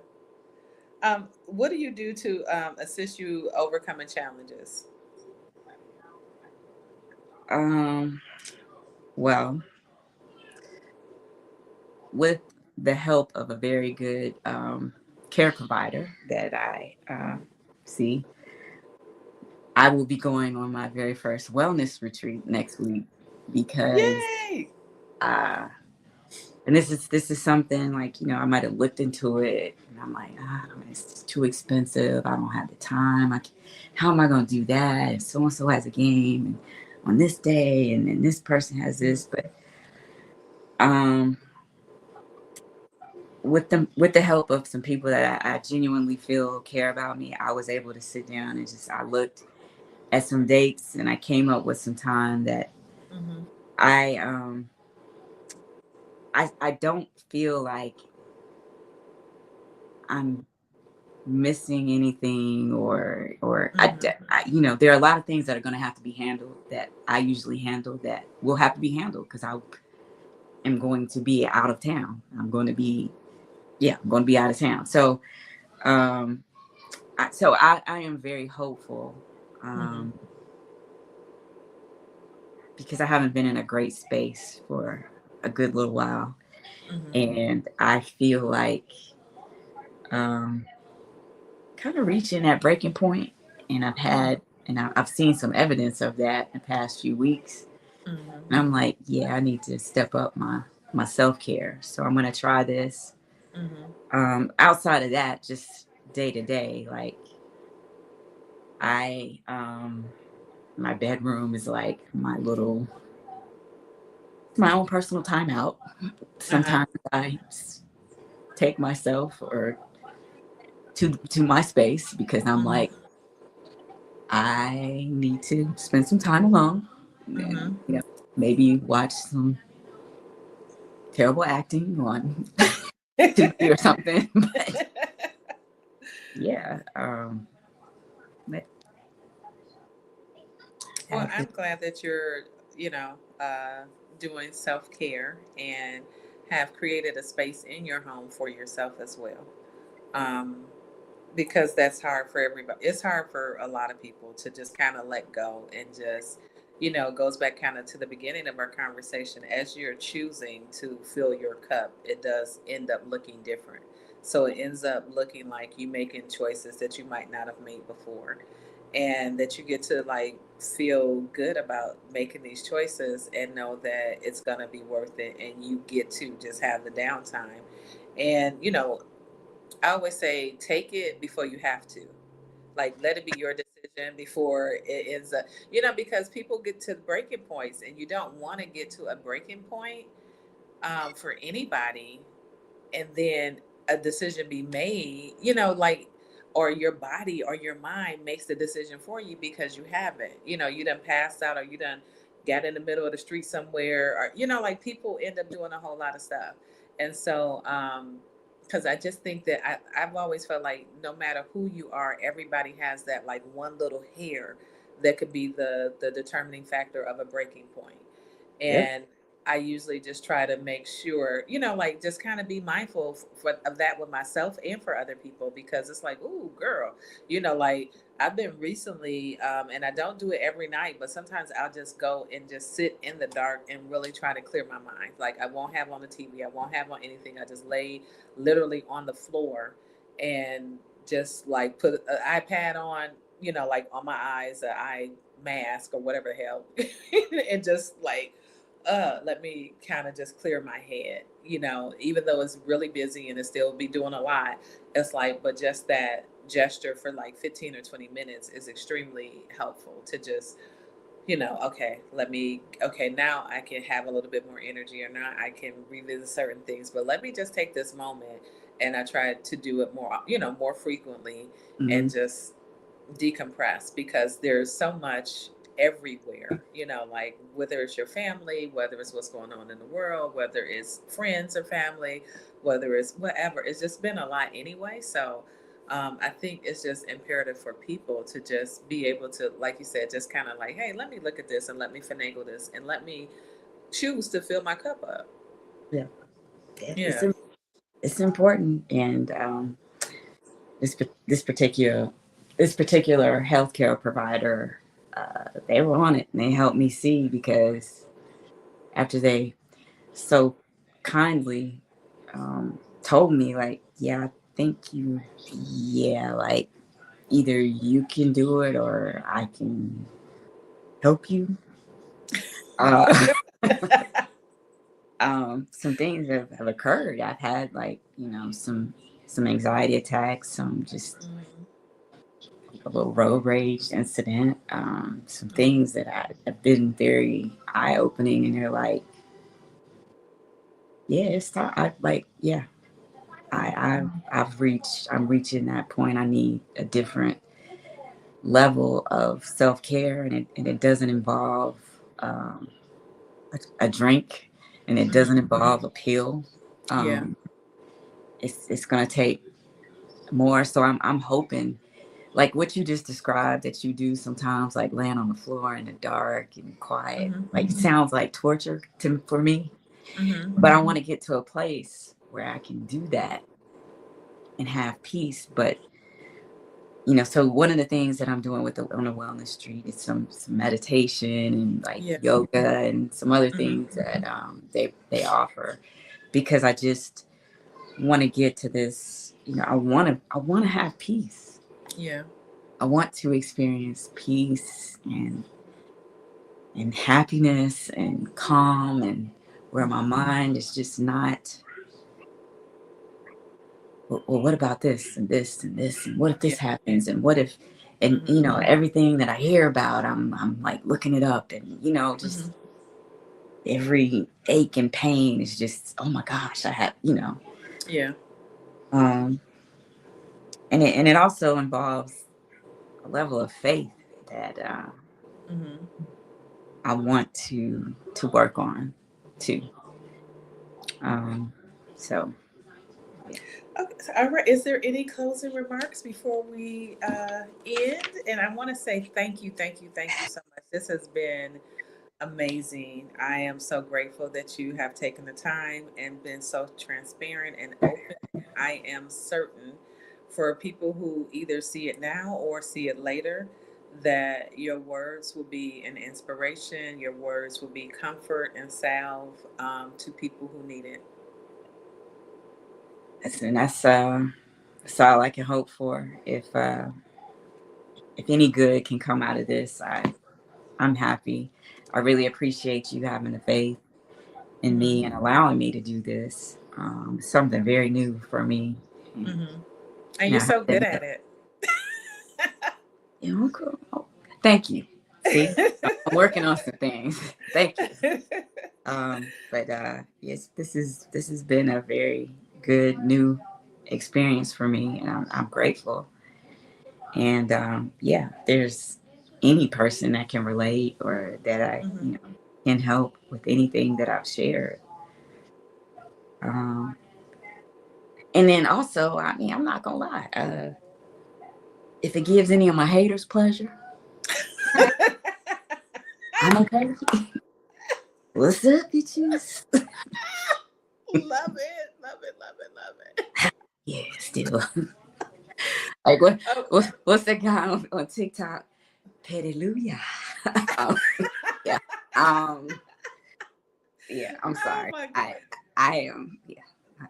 What do you do to assist you overcoming challenges? Um, well, with the help of a very good care provider that I see, I will be going on my very first wellness retreat next week because, Yay! uh, and this is something like I might have looked into it and I'm like, it's too expensive. I don't have the time. How am I going to do that? So and so has a game and on this day, and then this person has Mhm. this, but um with the help of some people that I genuinely feel care about me, I was able to sit down and I looked at some dates and I came up with some time that Mhm. I I don't feel like I'm missing anything or Mhm. there are a lot of things that are going to have to be handled that I usually handle that will have to be handled because I am going to be out of town. I'm going to be out of town. So um I am very hopeful Mhm. um, because I haven't been in a great space for. a good little while, Mhm. and I feel like um, kind of reaching that breaking point, and Mm. I've seen some evidence of that in the past few weeks. Mhm. And I'm like, yeah, I need to step up my self care. So I'm gonna try this. Mhm. Outside of that, just day to day, like I my bedroom is like my own personal timeout. Uh-huh. Sometimes I take myself or to my space because I'm like, Mhm. I need to spend some time alone, and Mhm. maybe watch some terrible acting on TV or something. But yeah, but Well, have to. I'm glad that you're, you know, doing self care and have created a space in your home for yourself as well. Um, because that's hard for everybody. It's hard for a lot of people to just kind of let go and just, goes back kind of to the beginning of our conversation. As you're choosing to fill your cup, it does end up looking different. So it ends up looking like you making choices that you might not have made before, and that you get to like feel good about making these choices and know that it's going to be worth it, and you get to just have the downtime. And I always say take it before you have to. Like let it be your decision before it ends up, because people get to breaking points, and you don't want to get to a breaking point for anybody, and then a decision be made, like, or your body or your mind makes the decision for you because you haven't, you done passed out, or you done got in the middle of the street somewhere, or like people end up doing a whole lot of stuff. And so because I just think that I've always felt like no matter who you are, everybody has that like one little hair that could be the determining factor of a breaking point. Yep. And I usually just try to make sure, like just kind of be mindful of that with myself and for other people, because it's like, ooh, girl, like I've been recently, and I don't do it every night, but sometimes I'll just go and just sit in the dark and really try to clear my mind. Like I won't have on the TV, I won't have on anything. I just lay literally on the floor and just like put an iPad on, like on my eyes, an eye mask or whatever the hell, and just like let me kind of just clear my head, even though it's really busy and it still be doing a lot. It's like, but just that gesture for like 15 or 20 minutes is extremely helpful to just, okay, okay, now I can have a little bit more energy, or now I can revisit certain things, but let me just take this moment. And I try to do it more, more frequently, Mm-hmm. and just decompress, because there's so much everywhere, like whether it's your family, whether it's what's going on in the world, whether it's friends or family, whether it's whatever. It's just been a lot anyway. So I think it's just imperative for people to just be able to, like you said, just kind of like, hey, let me look at this and let me finagle this and let me choose to fill my cup up. Yeah. Yeah. Yeah. It's important, and this this particular this particular healthcare provider, they were on it, and they helped me see because after they so kindly told me like, yeah, I think you, yeah, like either you can do it or I can help you. Uh, some things have occurred. I've had like some anxiety attacks, some just Mhm. a little road rage incident, some Mhm. things that have been very eye opening, and they're like, yeah, it's time. I like, yeah, I'm reaching that point. I need a different level of self care, and it doesn't involve a drink, and it doesn't Mhm. involve a pill. Yeah. Um, it's gonna take more. So I'm hoping, like what you just described, that you do sometimes, like laying on the floor in the dark and quiet. Mhm. Like it sounds like torture for me, but I Mhm. want to get to a place where I can do that and have peace. But so one of the things that I'm doing with the on the wellness street is some meditation and like Yeah. yoga and some other Hmm. things that they offer, because I just want to get to this. I want to have peace. Yeah. I want to experience peace and happiness and calm, and where my Hmm. mind is just not, well, what about this and this and this, and what if Yeah. this happens, and what if, and Hmm. everything that I hear about, I'm like looking it up, and just Hmm. every ache and pain is just, oh my gosh, I have, Yeah. um and it also involves a level of faith that Hmm. I want to work on too. um so yeah. Okay, so, all right. Is there any closing remarks before we end? And I want to say thank you, thank you, thank you so much. This has been amazing. I am so grateful that you have taken the time and been so transparent and open. I am certain for people who either see it now or see it later that your words will be an inspiration, your words will be comfort and salve to people who need it. And that's all I can hope for. If any good can come out of this, I'm happy. I really appreciate you having the faith in Hmm. me and allowing me to do this. Something very new for me. And, Hmm. And I you're have so to good admit, at it. cool. Oh, thank you. See, I'm working on some things. Thank you. But yes, this has been a very good new experience for me, and I'm grateful. And yeah, there's any person that can relate or that I Hmm. can help with anything that I've shared. Um, and then also, I mean, I'm not gonna lie. If it gives any of my haters pleasure, I'm okay. What's up, bitches? Love it, love it, love it, love it. Yeah, still. Like what? Oh, What's that guy on TikTok? Hallelujah. um, yeah. Um. Yeah. I'm oh sorry. my I am. Yeah.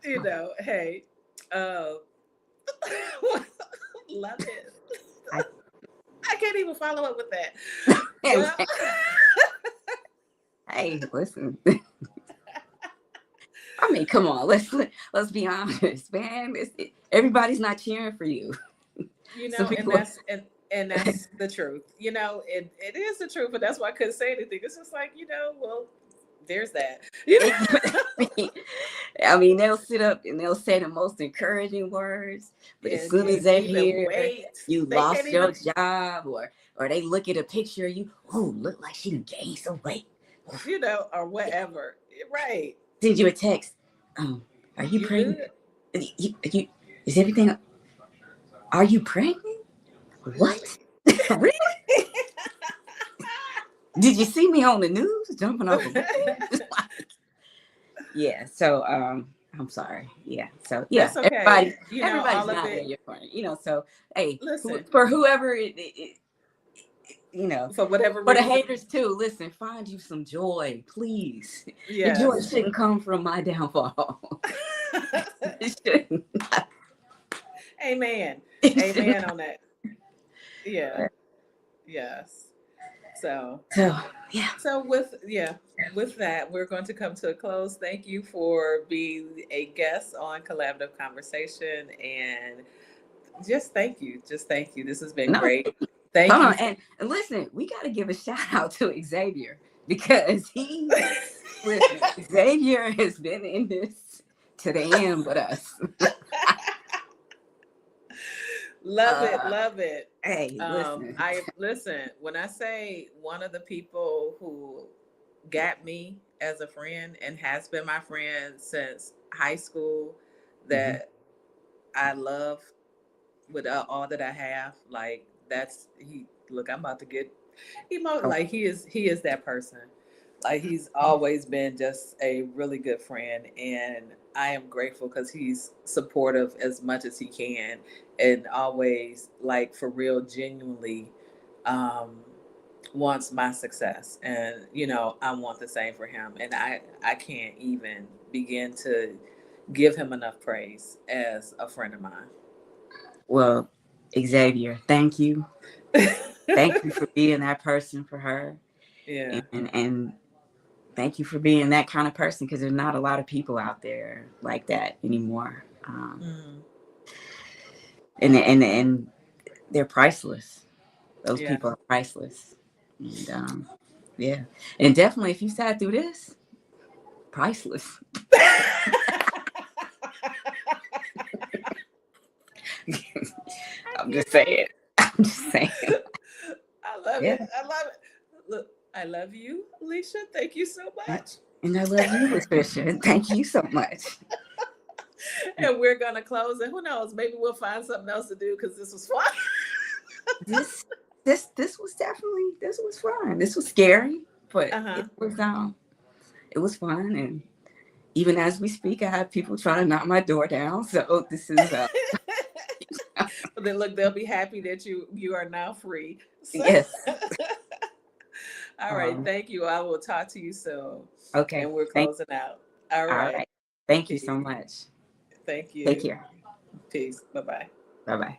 you know, hey, uh, love it. I, I can't even follow up with that. Well, I, hey, listen. I mean, come on. Let's be honest, man. Everybody's not cheering for you. you Some know, and people. that's the truth. You know, it is the truth, but that's why I couldn't say anything. It's just like, well, there's that. You know, I mean, they'll sit up and they'll say the most encouraging words, but as and soon as can't they even hear wait. you They can't lost your even, job, or they look at a picture of you, oh, look like she done gained some weight. or whatever. Right. Send you a text. Are you You pregnant? good? You, is everything? Are you pregnant? Really? What? Really? Did you see me on the news jumping off a bridge? Yeah. So I'm sorry. Yeah. So yeah, That's okay. everybody's All of not in it. your corner. So hey, Listen, for whoever for whatever for the reason. haters too, listen, find you some joy, please. The joy Yes. shouldn't come from my downfall. It shouldn't. Amen. It should Amen on that. Yeah. not. Yes. So, So yeah. with that, we're going to come to a close. Thank you for being a guest on Collaborative Conversation, and just thank you. Just thank you. This has been No, great. Thank hold you. on. And listen, we got to give a shout out to Xavier, because listen, Xavier has been in this to the end with us. Love it, Uh, love it. hey, listen. I listen when I say one of the people who got me as a friend and has been my friend since high school Mhm. that I love with all that I have. Like that's he. Look, I'm about to get emo. Oh, Like he is that person. Like he's always been just a really good friend, and I am grateful because he's supportive as much as he can, and always like for real, genuinely um, wants my success, and I want the same for him, and I can't even begin to give him enough praise as a friend of mine. Well, Xavier, thank you. Thank you for being that person for her. Yeah. And thank you for being that kind of person because there's not a lot of people out there like that anymore. Mm, And they're priceless. Those yeah. people are priceless. And yeah. And definitely if you sat through this, priceless. I'm just saying. I'm just saying. I love Yeah. it. I love it. Look, I love you, Leisha. Thank you so much. And I love you, Patricia. And thank you so much. And we're gonna close. And who knows? Maybe we'll find something else to do because this was fun. This this was definitely this was fun. This was scary, but Uh huh. it was fun. And even as we speak, I have people trying to knock my door down. So this is But then look, they'll be happy that you are now free. So, yes. all right. Um, Thank you. I will talk to you soon. okay. And we're Thank closing out. All all right. right. Thank you so Peace. much. Thank Take you. care. Peace. Bye bye. Bye bye.